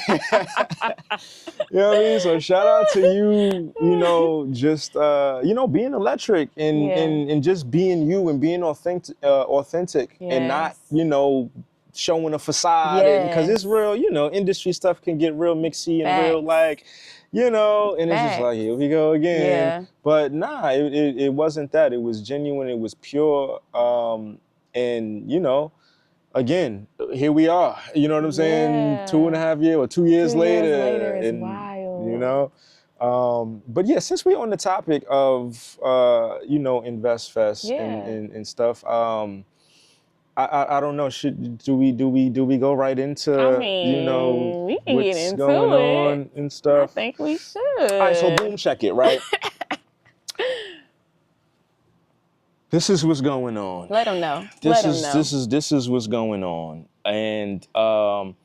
You know what I mean? So shout out to you, you know, just you know, being electric and just being you and being authentic and not, you know, showing a facade, because it's real, you know, industry stuff can get real mixy and real like, you know, and it's just like, here we go again.
Yeah.
But nah, it wasn't that. It was genuine, it was pure. And, you know, again, here we are. You know what I'm saying? 2.5 years or 2 years later.
2 years later is
and,
wild.
You know? But yeah, since we're on the topic of, you know, InvestFest and stuff, I don't know. Do we go right into, you know,
we can
what's
get into
going on and stuff?
I think we should.
All right, so boom, check it, right? This is what's going on.
Let them know.
This is what's going on, and I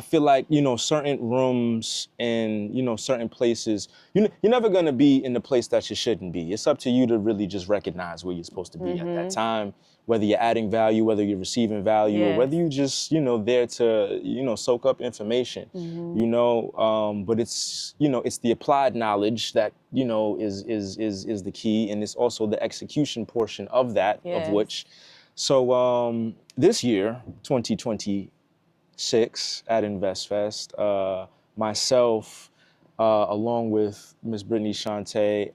feel like, you know, certain rooms and, you know, certain places, you're never gonna be in the place that you shouldn't be. It's up to you to really just recognize where you're supposed to be at that time, whether you're adding value, whether you're receiving value, or whether you just, you know, there to, you know, soak up information, you know, but it's, you know, it's the applied knowledge that, you know, is the key, and it's also the execution portion of that, of which, so this year, 2026 at InvestFest, myself, along with Miss Britney Chaunte,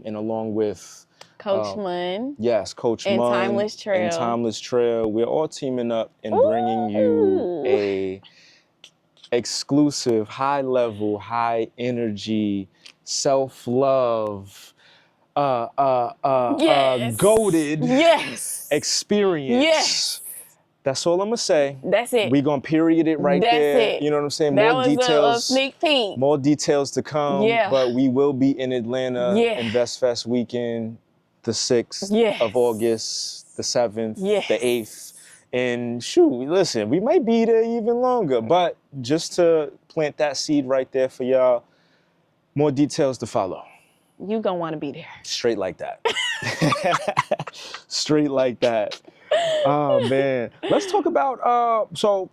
and along with
Coach Munn.
Yes, Coach
and
Munn.
Timeless Trail.
And Timeless Trail. We're all teaming up and bringing you a exclusive, high level, high energy, self-love, goated experience.
Yes.
That's all I'm gonna say.
That's it.
We're gonna period it right there. You know what I'm saying?
That
more
was
details.
A sneak peek.
More details to come.
Yeah.
But we will be in Atlanta, InvestFest weekend, the 6th of August, the 7th, the 8th. And shoot, listen, we might be there even longer. But just to plant that seed right there for y'all, more details to follow.
You gonna wanna be there.
Straight like that. Straight like that. Oh man. Let's talk about so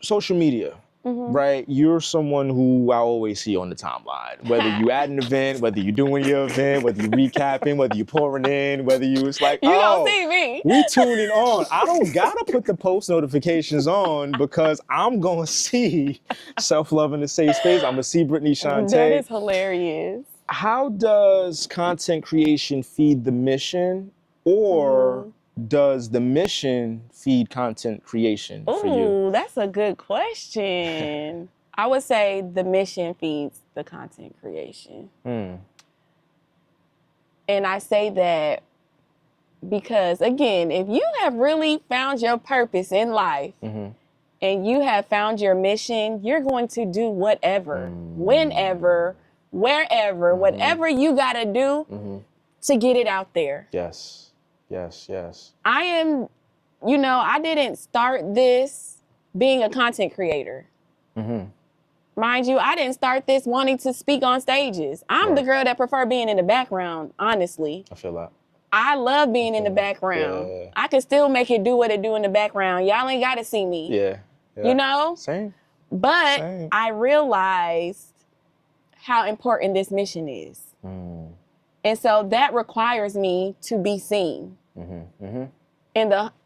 social media. right? You're someone who I always see on the timeline. Whether you at an event, whether you're doing your event, whether you recapping, whether you pouring in, whether you it's like,
You gonna
oh,
see me.
we tuning on. I don't gotta put the post notifications on because I'm gonna see Self-Love in a Safe Space. I'm gonna see Britney Chaunte.
That is hilarious.
How does content creation feed the mission, or does the mission feed content creation for you?
Ooh, that's a good question. I would say the mission feeds the content creation. And I say that because, again, if you have really found your purpose in life and you have found your mission, you're going to do whatever, whenever, wherever, whatever you got to do to get it out there.
Yes, yes, yes.
I am, I didn't start this being a content creator. Mind you, I didn't start this wanting to speak on stages. I'm the girl that prefer being in the background, honestly.
I feel that.
I love being in the background.
Yeah.
I can still make it do what it do in the background. Y'all ain't got to see me.
Yeah.
You know?
Same.
But
Same.
I realized how important this mission is. And so that requires me to be seen.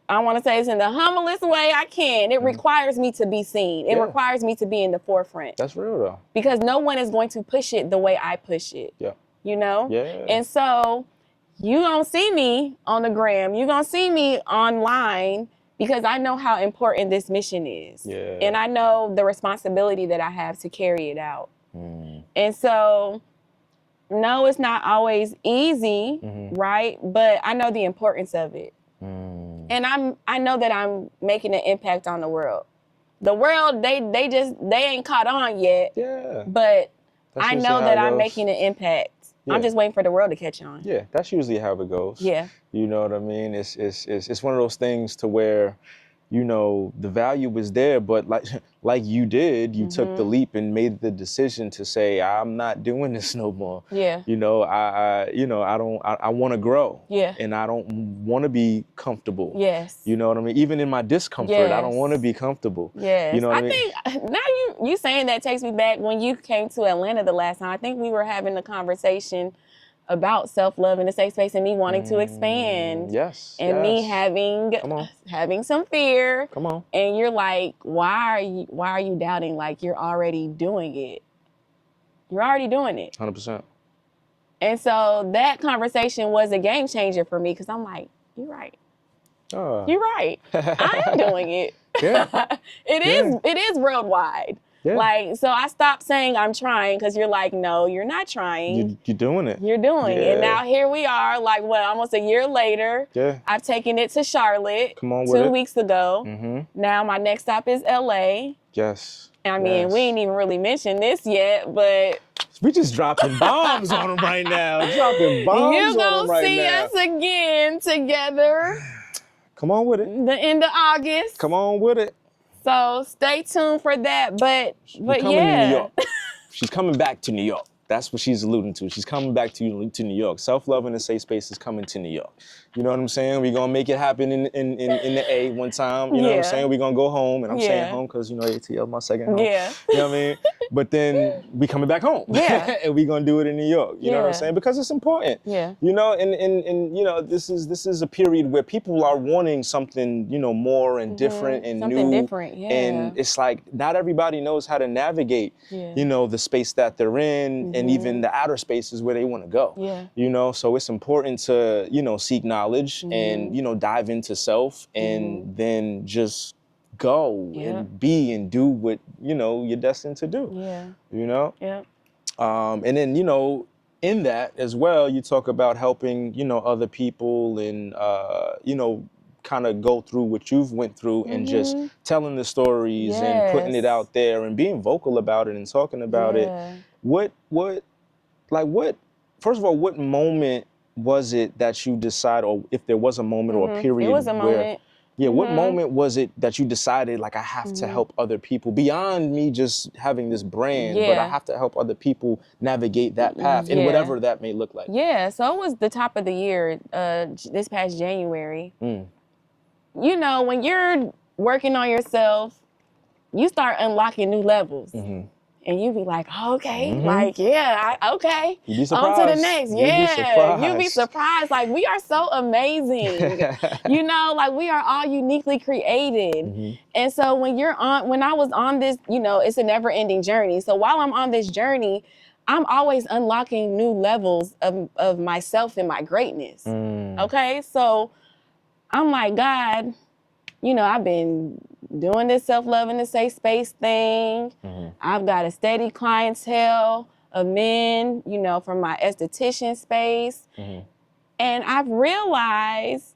I want to say it's in the humblest way I can. It requires me to be seen. It requires me to be in the forefront.
That's real though.
Because no one is going to push it the way I push it.
Yeah.
You know?
Yeah.
And so you gonna see me on the gram. You gonna see me online because I know how important this mission is.
Yeah.
And I know the responsibility that I have to carry it out. And so, no, it's not always easy, right? But I know the importance of it. And I know that I'm making an impact on the world. The world, they ain't caught on yet.
Yeah.
But
That's
I
usually
know
how
that
it
I'm
goes.
making an impact.
Yeah.
I'm just waiting for the world to catch on.
Yeah, that's usually how it goes.
Yeah.
You know what I mean? It's one of those things to where, the value is there, but like you did, you took the leap and made the decision to say, I'm not doing this no more.
Yeah.
I want to grow.
Yeah.
And I don't want to be comfortable.
Yes.
You know what I mean? Even in my discomfort, I don't want to be comfortable.
Yes.
You know what I mean?
think now you saying that takes me back when you came to Atlanta the last time. I think we were having a conversation about self-love in a safe space and me wanting to expand.
Yes.
And me having some fear.
Come on.
And you're like, why are you doubting? Like, you're already doing it. You're already doing it.
100%.
And so that conversation was a game changer for me because I'm like, you're right. You're right. I am doing it.
Yeah.
It is worldwide.
Yeah.
Like, so I stopped saying I'm trying because you're like, no, you're not trying.
You're doing it.
You're doing it.
Yeah.
And now here we are, like, almost a year later.
Yeah.
I've taken it to Charlotte
Come on with
2
it.
weeks ago. Now my next stop is LA.
Yes.
I mean, we ain't even really mentioned this yet, but
we just dropping bombs on them right now. Dropping bombs
you're
on them
gonna
right
see
now.
us again together.
Come on with it.
The end of August.
Come on with it.
So stay tuned for that. But
coming
yeah.
to New York. She's coming back to New York. That's what she's alluding to. She's coming back to New York. Self-love in a safe space is coming to New York. You know what I'm saying? We're gonna make it happen in the A one time. You know what I'm saying? We're gonna go home, and I'm saying home because ATL my second home.
Yeah.
You know what I mean? But then we coming back home.
Yeah.
And we gonna do it in New York. You know what I'm saying? Because it's important.
Yeah.
And this is a period where people are wanting something, more and different and
something
new.
different, yeah.
And it's like not everybody knows how to navigate, the space that they're in and even the outer spaces where they want to go.
Yeah.
So it's important to, seek knowledge and, dive into self and then just go and be and do what, you're destined to do.
Yeah.
Yeah.
Yeah.
And then, in that as well, you talk about helping, other people and, kind of go through what you've went through and just telling the stories and putting it out there and being vocal about it and talking about it. First of all, what moment was it that you decided, or if there was a moment or a period
it was a moment.
What moment was it that you decided, like, I have to help other people beyond me just having this brand, but I have to help other people navigate that path and whatever that may look like?
Yeah, so it was the top of the year, this past January. When you're working on yourself, you start unlocking new levels.
Mm-hmm.
And you be like, okay,
Mm-hmm.
like, yeah, okay.
You'd be
On to the
surprised.
next.
You'd be
Yeah, you be
surprised.
surprised. Like, we are so amazing. You know, like, we are all uniquely created.
Mm-hmm.
And so when I was on this, you know, it's a never ending journey. So while I'm on this journey, I'm always unlocking new levels of myself and my greatness. Okay, so I'm like, God, you know, I've been doing this self-love and the safe space thing. I've got a steady clientele of men, you know, from my esthetician space. And I've realized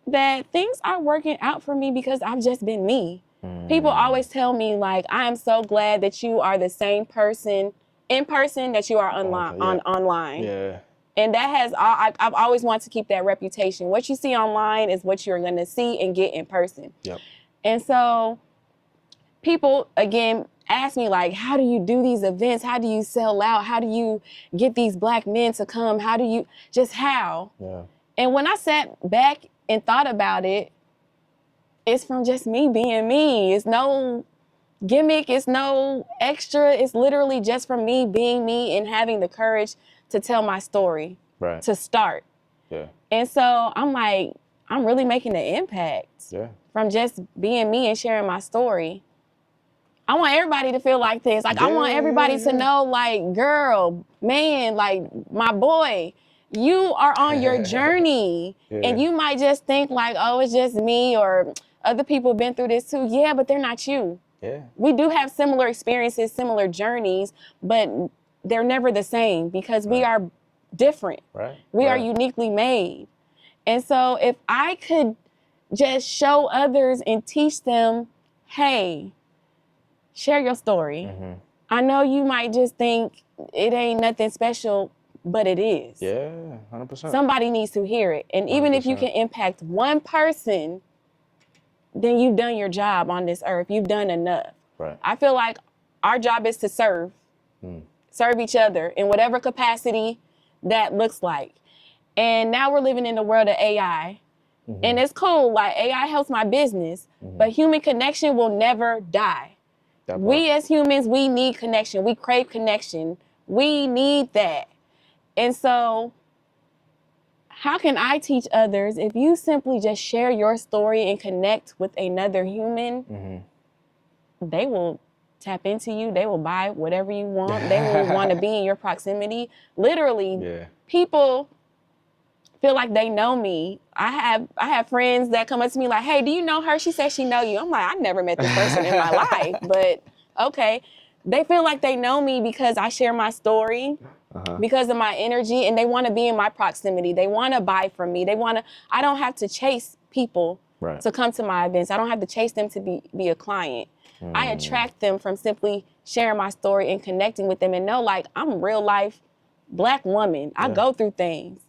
that things are working out for me because I've just been me. People always tell me, like, I am so glad that you are the same person in person that you are online.
Yeah.
And that has, I've always wanted to keep that reputation. What you see online is what you're going to see and get in person.
Yep.
And so people, again, ask me, like, how do you do these events? How do you sell out? How do you get these Black men to come? How do you, just how?
Yeah.
And when I sat back and thought about it, it's from just me being me. It's no gimmick. It's no extra. It's literally just from me being me and having the courage to tell my story,
Right.
to start.
Yeah.
And so I'm like, I'm really making an impact from just being me and sharing my story. I want everybody to feel like this. Like, I want everybody to know, like, girl, man, like, my boy, you are on your journey. And you might just think, like, oh, it's just me, or other people have been through this too. Yeah, but they're not you.
Yeah.
We do have similar experiences, similar journeys, but they're never the same because we are different.
Right.
We are uniquely made. And so if I could just show others and teach them, hey, share your story. I know you might just think it ain't nothing special, but it is.
Yeah, 100%.
Somebody needs to hear it. And even if you can impact one person, then you've done your job on this earth. You've done enough.
Right.
I feel like our job is to serve each other in whatever capacity that looks like. And now we're living in the world of AI. And it's cool, like, AI helps my business, but human connection will never die. We as humans, we need connection. We crave connection. We need that. And so how can I teach others if you simply just share your story and connect with another human? They will tap into you. They will buy whatever you want. They will want to be in your proximity. Literally, people feel like they know me. I have friends that come up to me like, hey, do you know her? She says she know you. I'm like, I never met this person in my life, but okay. They feel like they know me because I share my story, because of my energy, and they want to be in my proximity. They want to buy from me. I don't have to chase people to come to my events. I don't have to chase them to be a client. I attract them from simply sharing my story and connecting with them and know, like, I'm a real life Black woman. I go through things.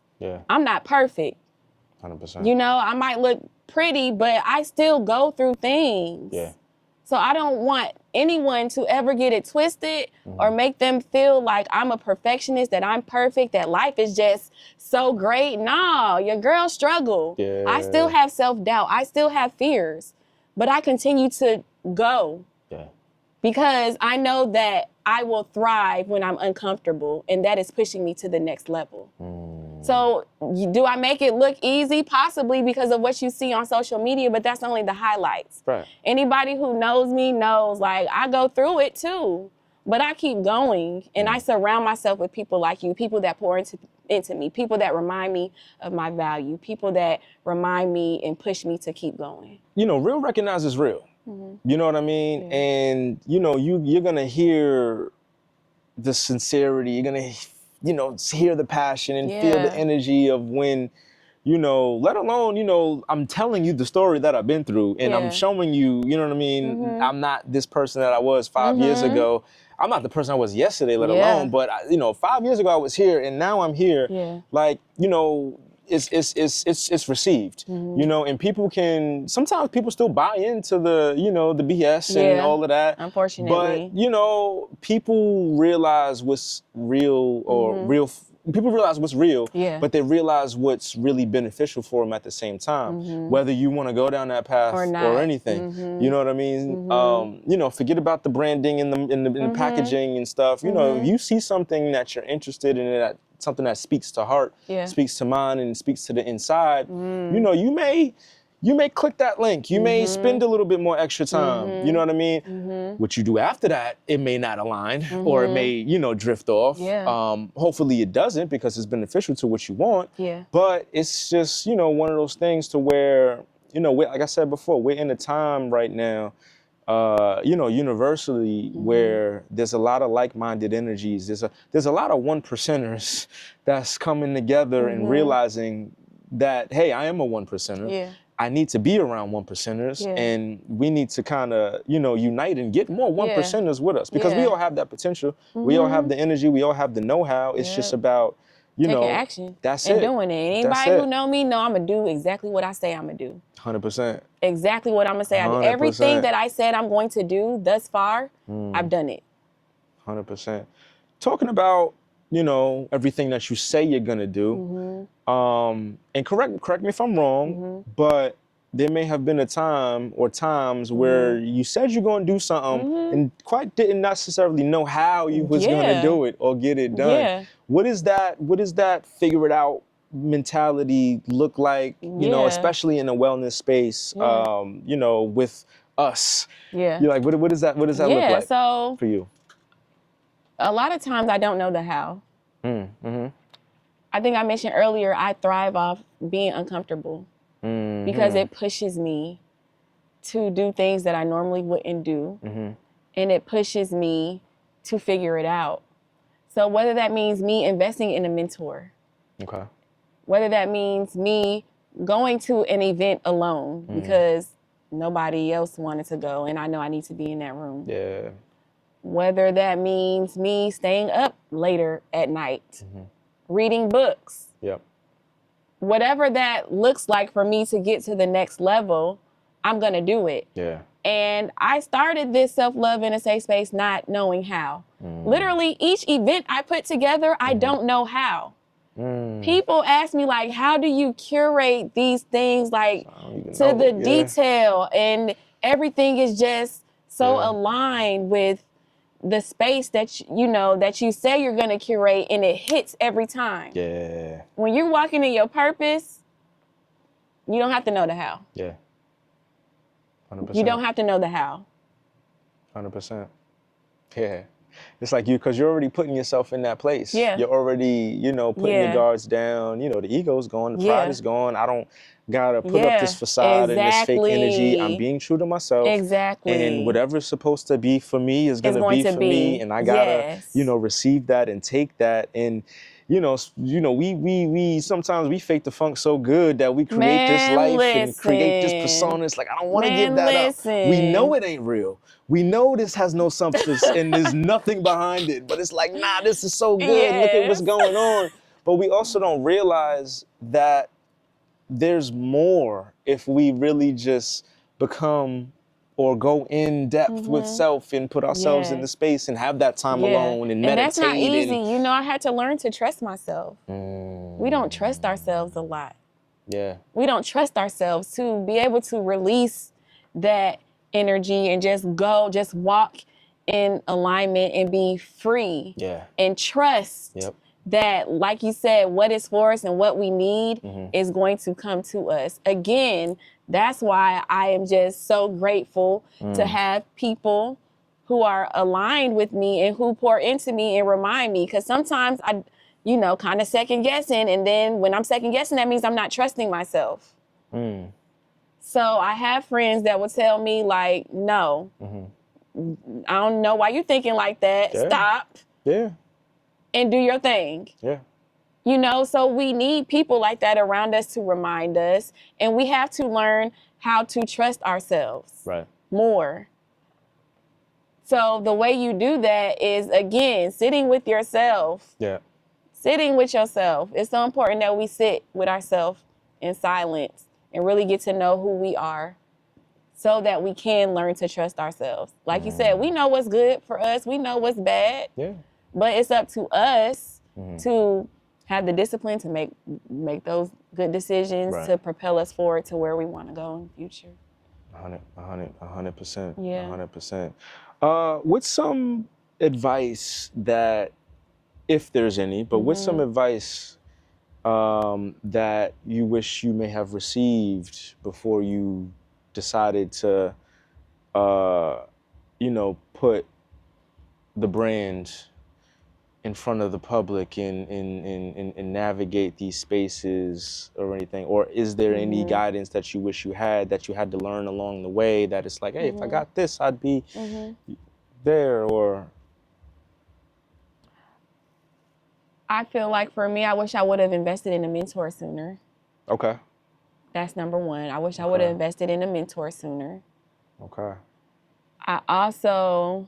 I'm not perfect.
100%.
You know, I might look pretty, but I still go through things. So I don't want anyone to ever get it twisted or make them feel like I'm a perfectionist, that I'm perfect, that life is just so great. No, your girl struggle. I still have self-doubt. I still have fears, but I continue to go because I know that I will thrive when I'm uncomfortable, and that is pushing me to the next level. So do I make it look easy? Possibly, because of what you see on social media, but that's only the highlights. Anybody who knows me knows, like, I go through it too, but I keep going, and I surround myself with people like you, people that pour into me, people that remind me of my value, people that remind me and push me to keep going.
You know, real recognizes real. You know what I mean? And, you know, you're going to hear the sincerity. You're going to, you know, hear the passion and feel the energy of when, you know, let alone, you know, I'm telling you the story that I've been through, and I'm showing you, you know what I mean? I'm not this person that I was 5 years ago. I'm not the person I was yesterday, let alone, but, you know, 5 years ago I was here, and now I'm here. Like, you know, it's received, you know, and sometimes people still buy into the, you know, the BS and all of that.
Unfortunately.
But, you know, people realize what's real or real people realize what's real,
Yeah.
but they realize what's really beneficial for them at the same time. Whether you want to go down that path
Or
or
not.
anything, you know what I mean? You know, forget about the branding and the packaging and stuff. You know, if you see something that you're interested in, that something that speaks to heart,
Yeah.
speaks to mind, and speaks to the inside, you know, you may click that link. You may spend a little bit more extra time. You know what I mean? What you do after that, it may not align or it may, you know, drift off.
Yeah.
Hopefully it doesn't because it's beneficial to what you want.
Yeah.
But it's just, you know, one of those things to where, you know, like I said before, we're in a time right now, you know, universally where there's a lot of like-minded energies. There's a lot of one percenters that's coming together and realizing that, hey, I am a one percenter.
Yeah.
I need to be around one percenters, and we need to kind of, you know, unite and get more one percenters with us because we all have that potential. We all have the energy. We all have the know-how. It's just about, you
taking
know,
action.
That's
and
it.
doing it. Anybody who know me know I'm gonna do exactly what I say I'm gonna do.
100%.
Exactly what I'm gonna say.
100%.
Everything that I said I'm going to do thus far, I've done it.
100%. Talking about, you know, everything that you say you're gonna do, and correct me if I'm wrong, but there may have been a time or times where you said you're gonna do something and quite didn't necessarily know how you was gonna do it or get it done.
Yeah.
What is that figure it out mentality look like, you know, especially in the wellness space, you know, with us?
Yeah.
You're like, what does that look like
so
for you?
a lot of times I don't know the how. I think I mentioned earlier, I thrive off being uncomfortable because it pushes me to do things that I normally wouldn't do. And it pushes me to figure it out. So whether that means me investing in a mentor,
Okay.
whether that means me going to an event alone because nobody else wanted to go and I know I need to be in that room.
Yeah.
Whether that means me staying up later at night, reading books.
Yep.
Whatever that looks like for me to get to the next level, I'm gonna do it.
Yeah.
And I started this self-love in a safe space not knowing how. Literally, each event I put together, I don't know how. People ask me, like, how do you curate these things, like, to the detail? And everything is just so aligned with the space that, you know, that you say you're going to curate, and it hits every time.
Yeah.
When you're walking in your purpose, you don't have to know the how.
Yeah. 100%.
You don't have to know the how.
100%. Yeah. It's like because you're already putting yourself in that place.
Yeah.
You're already, you know, putting your guards down. You know, the ego's gone, the pride is gone. I don't gotta put up this facade and this fake energy. I'm being true to myself.
Exactly.
And whatever's supposed to be for me is gonna be for me. And I gotta, you know, receive that and take that. And you know, we sometimes we fake the funk so good that we create this life and create this persona. It's like, I don't want to give that up. We know it ain't real. We know this has no substance and there's nothing behind it. But it's like, nah, this is so good. Look at what's going on. But we also don't realize that there's more if we really just become or go in depth with self and put ourselves in the space and have that time alone and meditate.
And that's not easy. You know, I had to learn to trust myself. We don't trust ourselves a lot.
Yeah.
We don't trust ourselves to be able to release that energy and just walk in alignment and be free.
Yeah.
And trust that, like you said, what is for us and what we need is going to come to us. Again, that's why I am just so grateful to have people who are aligned with me and who pour into me and remind me. Because sometimes I, you know, kind of second guessing. And then when I'm second guessing, that means I'm not trusting myself. So I have friends that will tell me, like, no, I don't know why you're thinking like that.
Yeah.
Stop.
Yeah.
And do your thing.
Yeah.
You know, so we need people like that around us to remind us. And we have to learn how to trust ourselves more. So the way you do that is, again, sitting with yourself.
Yeah.
Sitting with yourself. It's so important that we sit with ourselves in silence and really get to know who we are so that we can learn to trust ourselves. Like you said, we know what's good for us. We know what's bad.
Yeah.
But it's up to us to have the discipline to make those good decisions
Right.
to propel us forward to where we want to go in the future.
100%.
Yeah.
100%. What's some advice that, if there's any, but what's some advice that you wish you may have received before you decided to, put the brand in front of the public and navigate these spaces or anything? Or is there any guidance that you wish you had to learn along the way that it's like, hey, if I got this, I'd be there? Or
I feel like for me, I wish I would have invested in a mentor sooner.
okay.
That's number one. I wish I would have invested in a mentor sooner.
Okay.
I also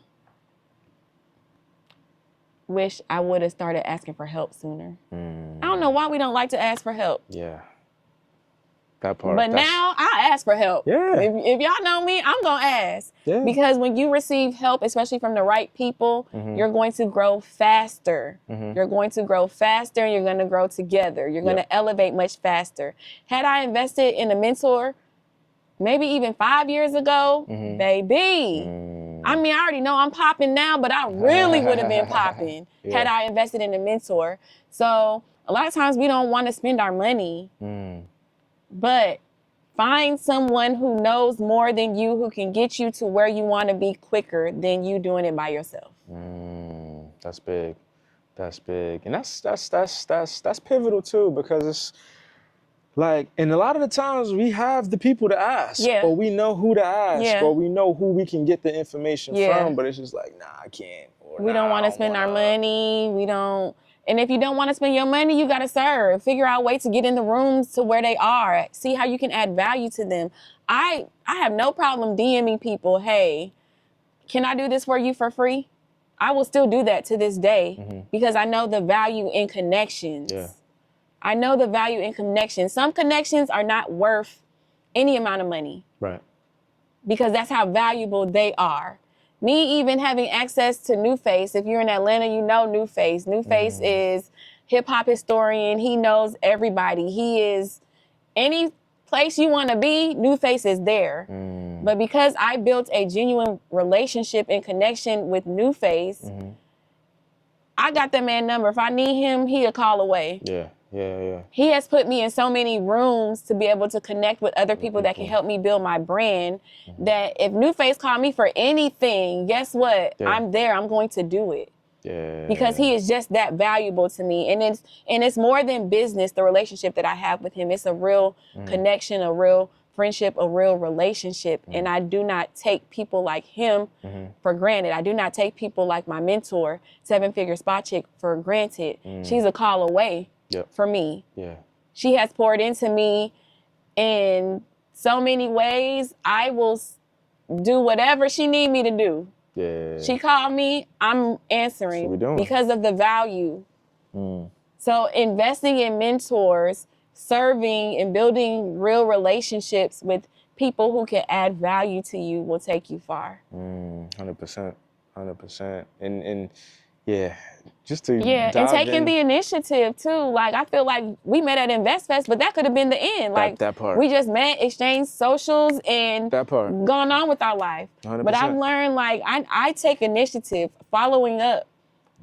wish I would have started asking for help sooner. I don't know why we don't like to ask for help.
Yeah. That part.
But now I ask for help.
Yeah.
If y'all know me, I'm going to ask.
Yeah.
Because when you receive help, especially from the right people, you're going to grow faster. You're going to grow faster and you're going to grow together. You're going to elevate much faster. Had I invested in a mentor, maybe even 5 years ago, baby. I mean, I already know I'm popping now, but I really would have been popping had I invested in a mentor. So a lot of times we don't want to spend our money, but find someone who knows more than you, who can get you to where you want to be quicker than you doing it by yourself.
That's big. That's big. And that's pivotal too, because it's like, and a lot of the times we have the people to ask, or we know who to ask, or we know who we can get the information from, but it's just like, nah, I can't. Or,
we don't want to spend our money. We don't. And if you don't want to spend your money, you got to serve. Figure out a way to get in the rooms to where they are. See how you can add value to them. I have no problem DMing people, hey, can I do this for you for free? I will still do that to this day because I know the value in connections.
Yeah.
I know the value in connections. Some connections are not worth any amount of money.
Right.
Because that's how valuable they are. Me even having access to New Face, if you're in Atlanta, you know New Face. New Face is hip hop historian. He knows everybody. He is any place you want to be, New Face is there. But because I built a genuine relationship and connection with New Face, I got that man number. If I need him, he'll call away.
Yeah.
He has put me in so many rooms to be able to connect with other people that can help me build my brand, that if New Face called me for anything, guess what? I'm there. I'm going to do it.
Yeah.
Because he is just that valuable to me. And it's more than business, the relationship that I have with him. It's a real connection, a real friendship, a real relationship. And I do not take people like him for granted. I do not take people like my mentor, 7-figure spot chick, for granted. She's a call away for me.
Yeah.
She has poured into me in so many ways. I will do whatever she need me to do.
Yeah.
She called me, I'm answering because of the value. So investing in mentors, serving and building real relationships with people who can add value to you will take you far.
100%. 100%. And yeah, just to
and taking the initiative too. Like, I feel like we met at InvestFest, but that could have been the end. Like,
that part.
We just met, exchanged socials, and
that part.
gone on with our life.
100%.
But I've learned, like, I take initiative, following up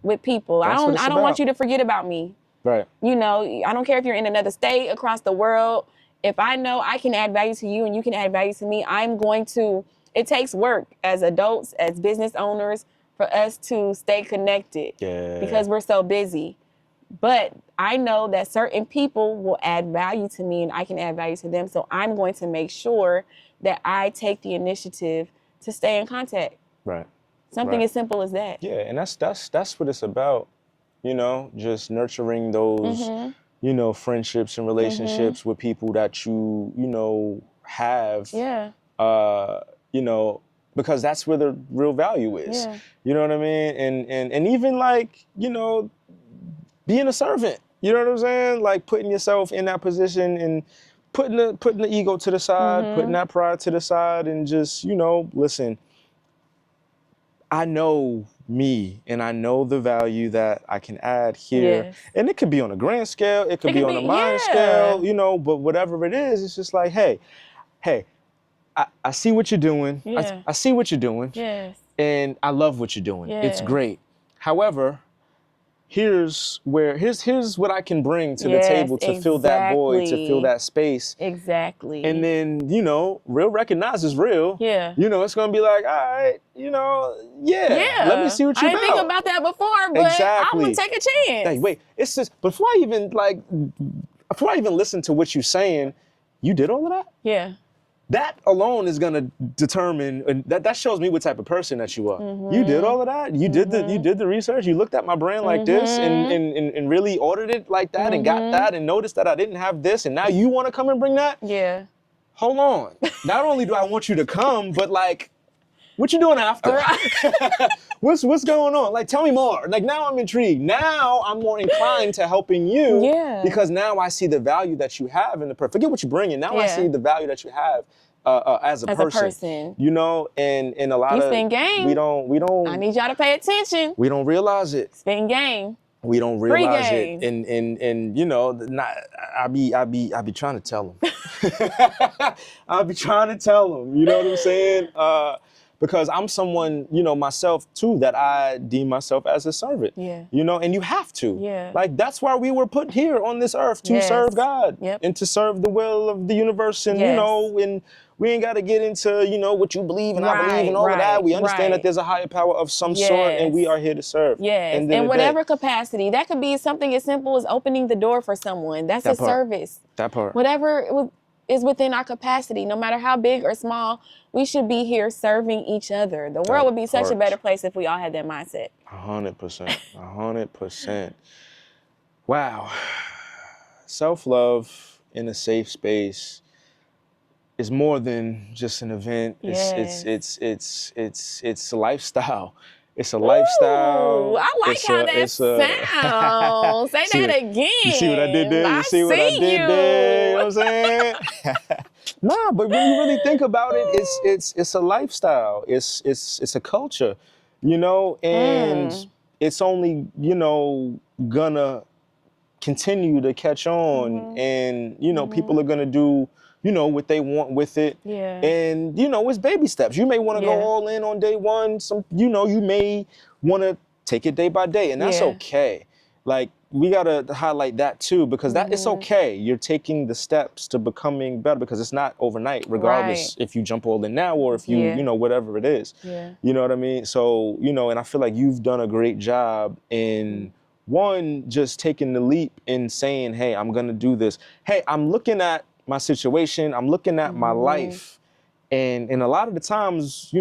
with people. I don't want you to forget about me.
Right.
You know, I don't care if you're in another state, across the world. If I know I can add value to you and you can add value to me, I'm going to. It takes work as adults, as business owners, for us to stay connected because we're so busy. But I know that certain people will add value to me and I can add value to them. So I'm going to make sure that I take the initiative to stay in contact.
Right.
Something as simple as that.
Yeah, and that's what it's about, you know, just nurturing those, you know, friendships and relationships with people that you know, have.
Yeah.
You know, because that's where the real value is.
Yeah.
You know what I mean? And even, like, you know, being a servant. You know what I'm saying? Like, putting yourself in that position and putting the ego to the side, putting that pride to the side, and just, you know, listen, I know me, and I know the value that I can add here.
Yes.
And it could be on a grand scale, it could be on a mind scale, but whatever it is, it's just like, hey, I see what you're doing.
Yeah.
I see what you're doing.
Yes.
And I love what you're doing. It's
Yes.
great. However, here's what I can bring to the
Yes,
table to fill that void, to fill
exactly.
that space.
Exactly.
And then, real recognizes real.
Yeah.
It's gonna be like, all right, let me see what you're
I didn't think about that before, but
Exactly.
I'm gonna take a chance.
Hey, wait, it's just before I even listen to what you're saying, you did all of that?
Yeah.
That alone is gonna determine, and that shows me what type of person that you are. You did all of that. You did the research. You looked at my brand like this, and really ordered it like that, and got that, and noticed that I didn't have this, and now you want to come and bring that?
Yeah.
Hold on. Not only do I want you to come, but like, what you doing after? What's going on? Like, tell me more. Like, now I'm intrigued. Now I'm more inclined to helping you.
Yeah.
Because now I see the value that you have in the person. Forget what you bring in. Now I see the value that you have as a person. And a lot
you
of
spin game.
we don't.
I need y'all to pay attention.
We don't realize it.
Spin game.
We don't realize
Free
it, and I be trying to tell them. I be trying to tell them. You know what I'm saying? Because I'm someone, myself too, that I deem myself as a servant.
Yeah.
And you have to.
Yeah.
Like, that's why we were put here on this earth, to serve God.
Yep.
And to serve the will of the universe. And, and we ain't got to get into, what you believe and I believe and all of that. We understand that there's a higher power of some sort, and we are here to serve.
Yes. In whatever capacity. That could be something as simple as opening the door for someone. That's a service.
That part.
Whatever is within our capacity, no matter how big or small, we should be here serving each other. The world would be such a better place if we all had that mindset.
100%. 100%. Wow. Self-love in a safe space is more than just an event. It's a lifestyle. It's a lifestyle.
Ooh, I like how that sounds. Say that again.
You see what I did there? You see what I did there? You know what I'm saying? Nah, but when you really think about it, it's a lifestyle. It's a culture, and it's only, gonna continue to catch on, and people are gonna do what they want with it.
Yeah.
And it's baby steps. You may want to go all in on day one. You may want to take it day by day, and that's okay. Like, we gotta highlight that too, because that it's okay. You're taking the steps to becoming better, because it's not overnight, regardless if you jump all in now or if you whatever it is.
Yeah.
You know what I mean? So and I feel like you've done a great job in one, just taking the leap and saying, hey, I'm gonna do this. Hey, I'm looking at my situation, I'm looking at my life, and a lot of the times,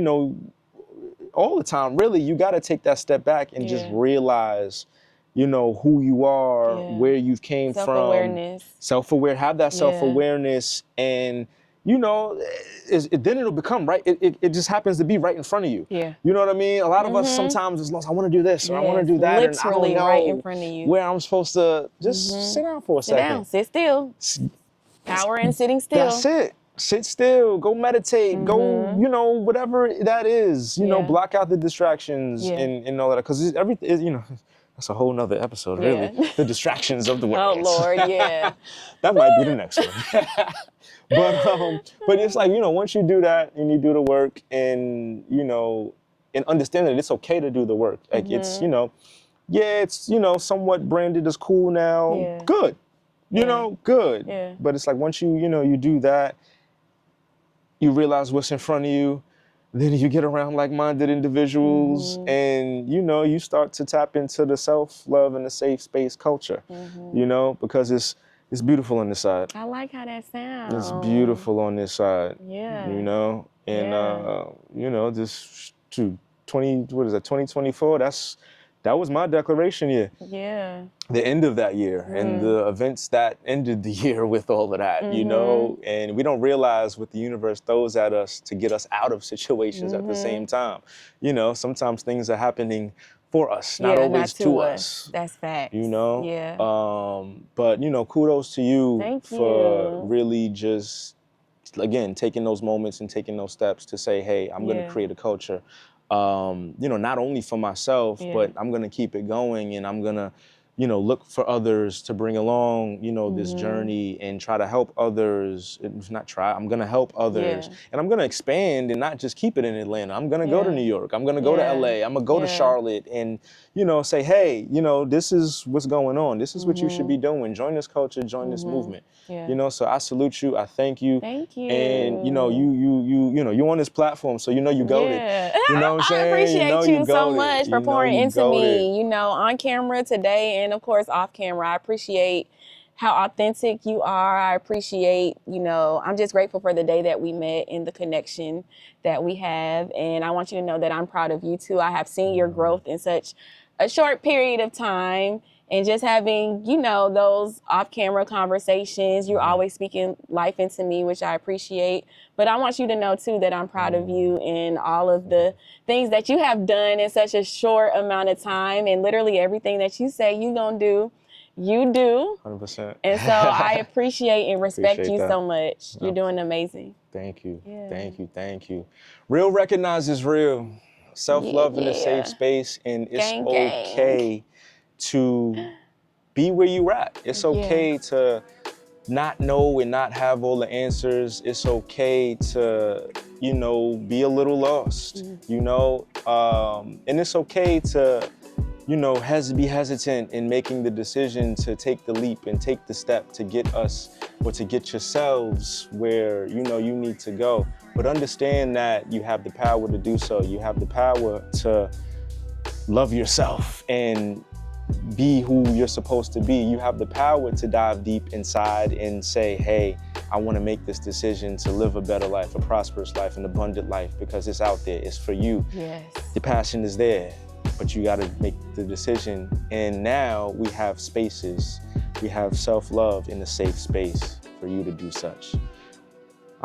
all the time, really, you got to take that step back and just realize, who you are, where you've came from. Self-aware, have that self-awareness, and then it'll become right. It just happens to be right in front of you.
Yeah.
You know what I mean? A lot of us sometimes is lost. I want to do this or I want to do that, and I don't know
right in front of you.
where I'm supposed to just sit down for a second.
Sit still. Power in sitting still.
That's it. Sit still. Go meditate. Go. Whatever that is. Block out the distractions and all that, because everything. That's a whole nother episode, really. The distractions of the world.
Oh Lord, yeah.
That might be the next one. But it's like, once you do that and you do the work, and and understand that it's okay to do the work. Like, it's it's somewhat branded as cool now.
Yeah.
Good. Good.
Yeah.
But it's like, once you do that, you realize what's in front of you. Then you get around like-minded individuals, and you start to tap into the self-love and the safe space culture. Because it's beautiful on this side.
I like how that sounds.
It's beautiful on this side.
Yeah.
And this 2024. That was my declaration year.
Yeah.
The end of that year and the events that ended the year with all of that, and we don't realize what the universe throws at us to get us out of situations at the same time. Sometimes things are happening for us, not always to us.
That's facts.
Yeah. But kudos to you for really just, again, taking those moments and taking those steps to say, hey, I'm going to create a culture you know, not only for myself, but I'm gonna keep it going, and I'm gonna, you know, look for others to bring along, you know, this journey and try to help others. If not try, I'm gonna help others, and I'm gonna expand and not just keep it in Atlanta. I'm gonna go to New York. I'm gonna go to LA. I'm gonna go to Charlotte, and, you know, say, hey, you know, this is what's going on. This is what you should be doing. Join this culture. Join this movement. You know, so I salute you. I thank you.
Thank you.
And, you know, you know, you're on this platform, so you know you goated. You know what I'm saying?
I appreciate you so much for pouring into me,
Goated.
you know, on camera today and of course off camera. I appreciate how authentic you are. I appreciate, you know, I'm just grateful for the day that we met and the connection that we have. And I want you to know that I'm proud of you too. I have seen your growth in such a short period of time. And just having, you know, those off-camera conversations, you're always speaking life into me, which I appreciate. But I want you to know, too, that I'm proud of you and all of the things that you have done in such a short amount of time. And literally everything that you say you're going to do, you do.
100%.
And so I appreciate and respect
Appreciate
you
that.
so much. You're doing amazing.
Thank you.
Yeah.
Thank you. Thank you. Real recognizes real. Self-love in a safe space, and it's
Gang, gang.
okay to be where you at. It's okay to not know and not have all the answers. It's okay to, you know, be a little lost, you know, and it's okay to, you know, be hesitant in making the decision to take the leap and take the step to get us, or to get yourselves where, you know, you need to go. But understand that you have the power to do so. You have the power to love yourself and be who you're supposed to be. You have the power to dive deep inside and say, hey, I want to make this decision to live a better life, a prosperous life, an abundant life, because it's out there. It's for you.
Yes.
The passion is there, but you got to make the decision. And now we have spaces. We have self-love in a safe space for you to do such.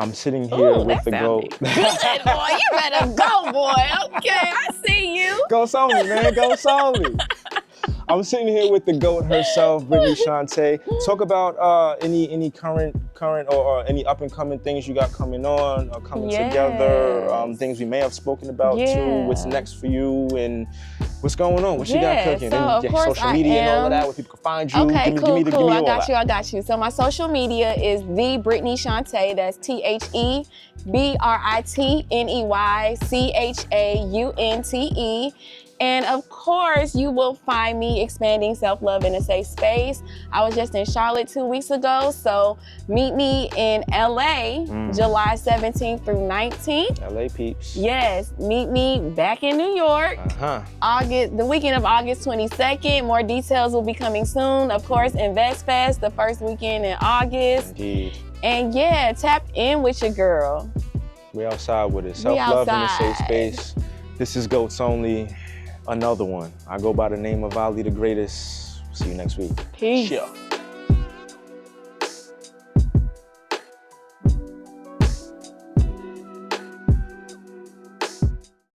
I'm sitting here with the GOAT.
Good, boy. You better go, boy. Okay, I see you.
Go Sony, man. Go Sony. I'm sitting here with the GOAT herself, Britney Chaunte. Talk about any current or any up and coming things you got coming on or coming together. Things we may have spoken about too. What's next for you and what's going on? What you got cooking?
So
and
of course
social media and all of that, where people can find you.
Okay,
Give me
cool.
all that.
I got you. So my social media is the Britney Chaunte. That's TheBritneyChaunte. And of course, you will find me expanding self-love in a safe space. I was just in Charlotte 2 weeks ago, so meet me in LA, July 17th through 19th.
LA peeps.
Yes, meet me back in New York, the weekend of August 22nd. More details will be coming soon. Of course, Invest Fest, the first weekend in August.
Indeed.
And yeah, tap in with your girl.
We outside with it. Self-love in a safe space. This is GOATs Only. Another one. I go by the name of Ali the Greatest. See you next week.
Peace.
Yeah.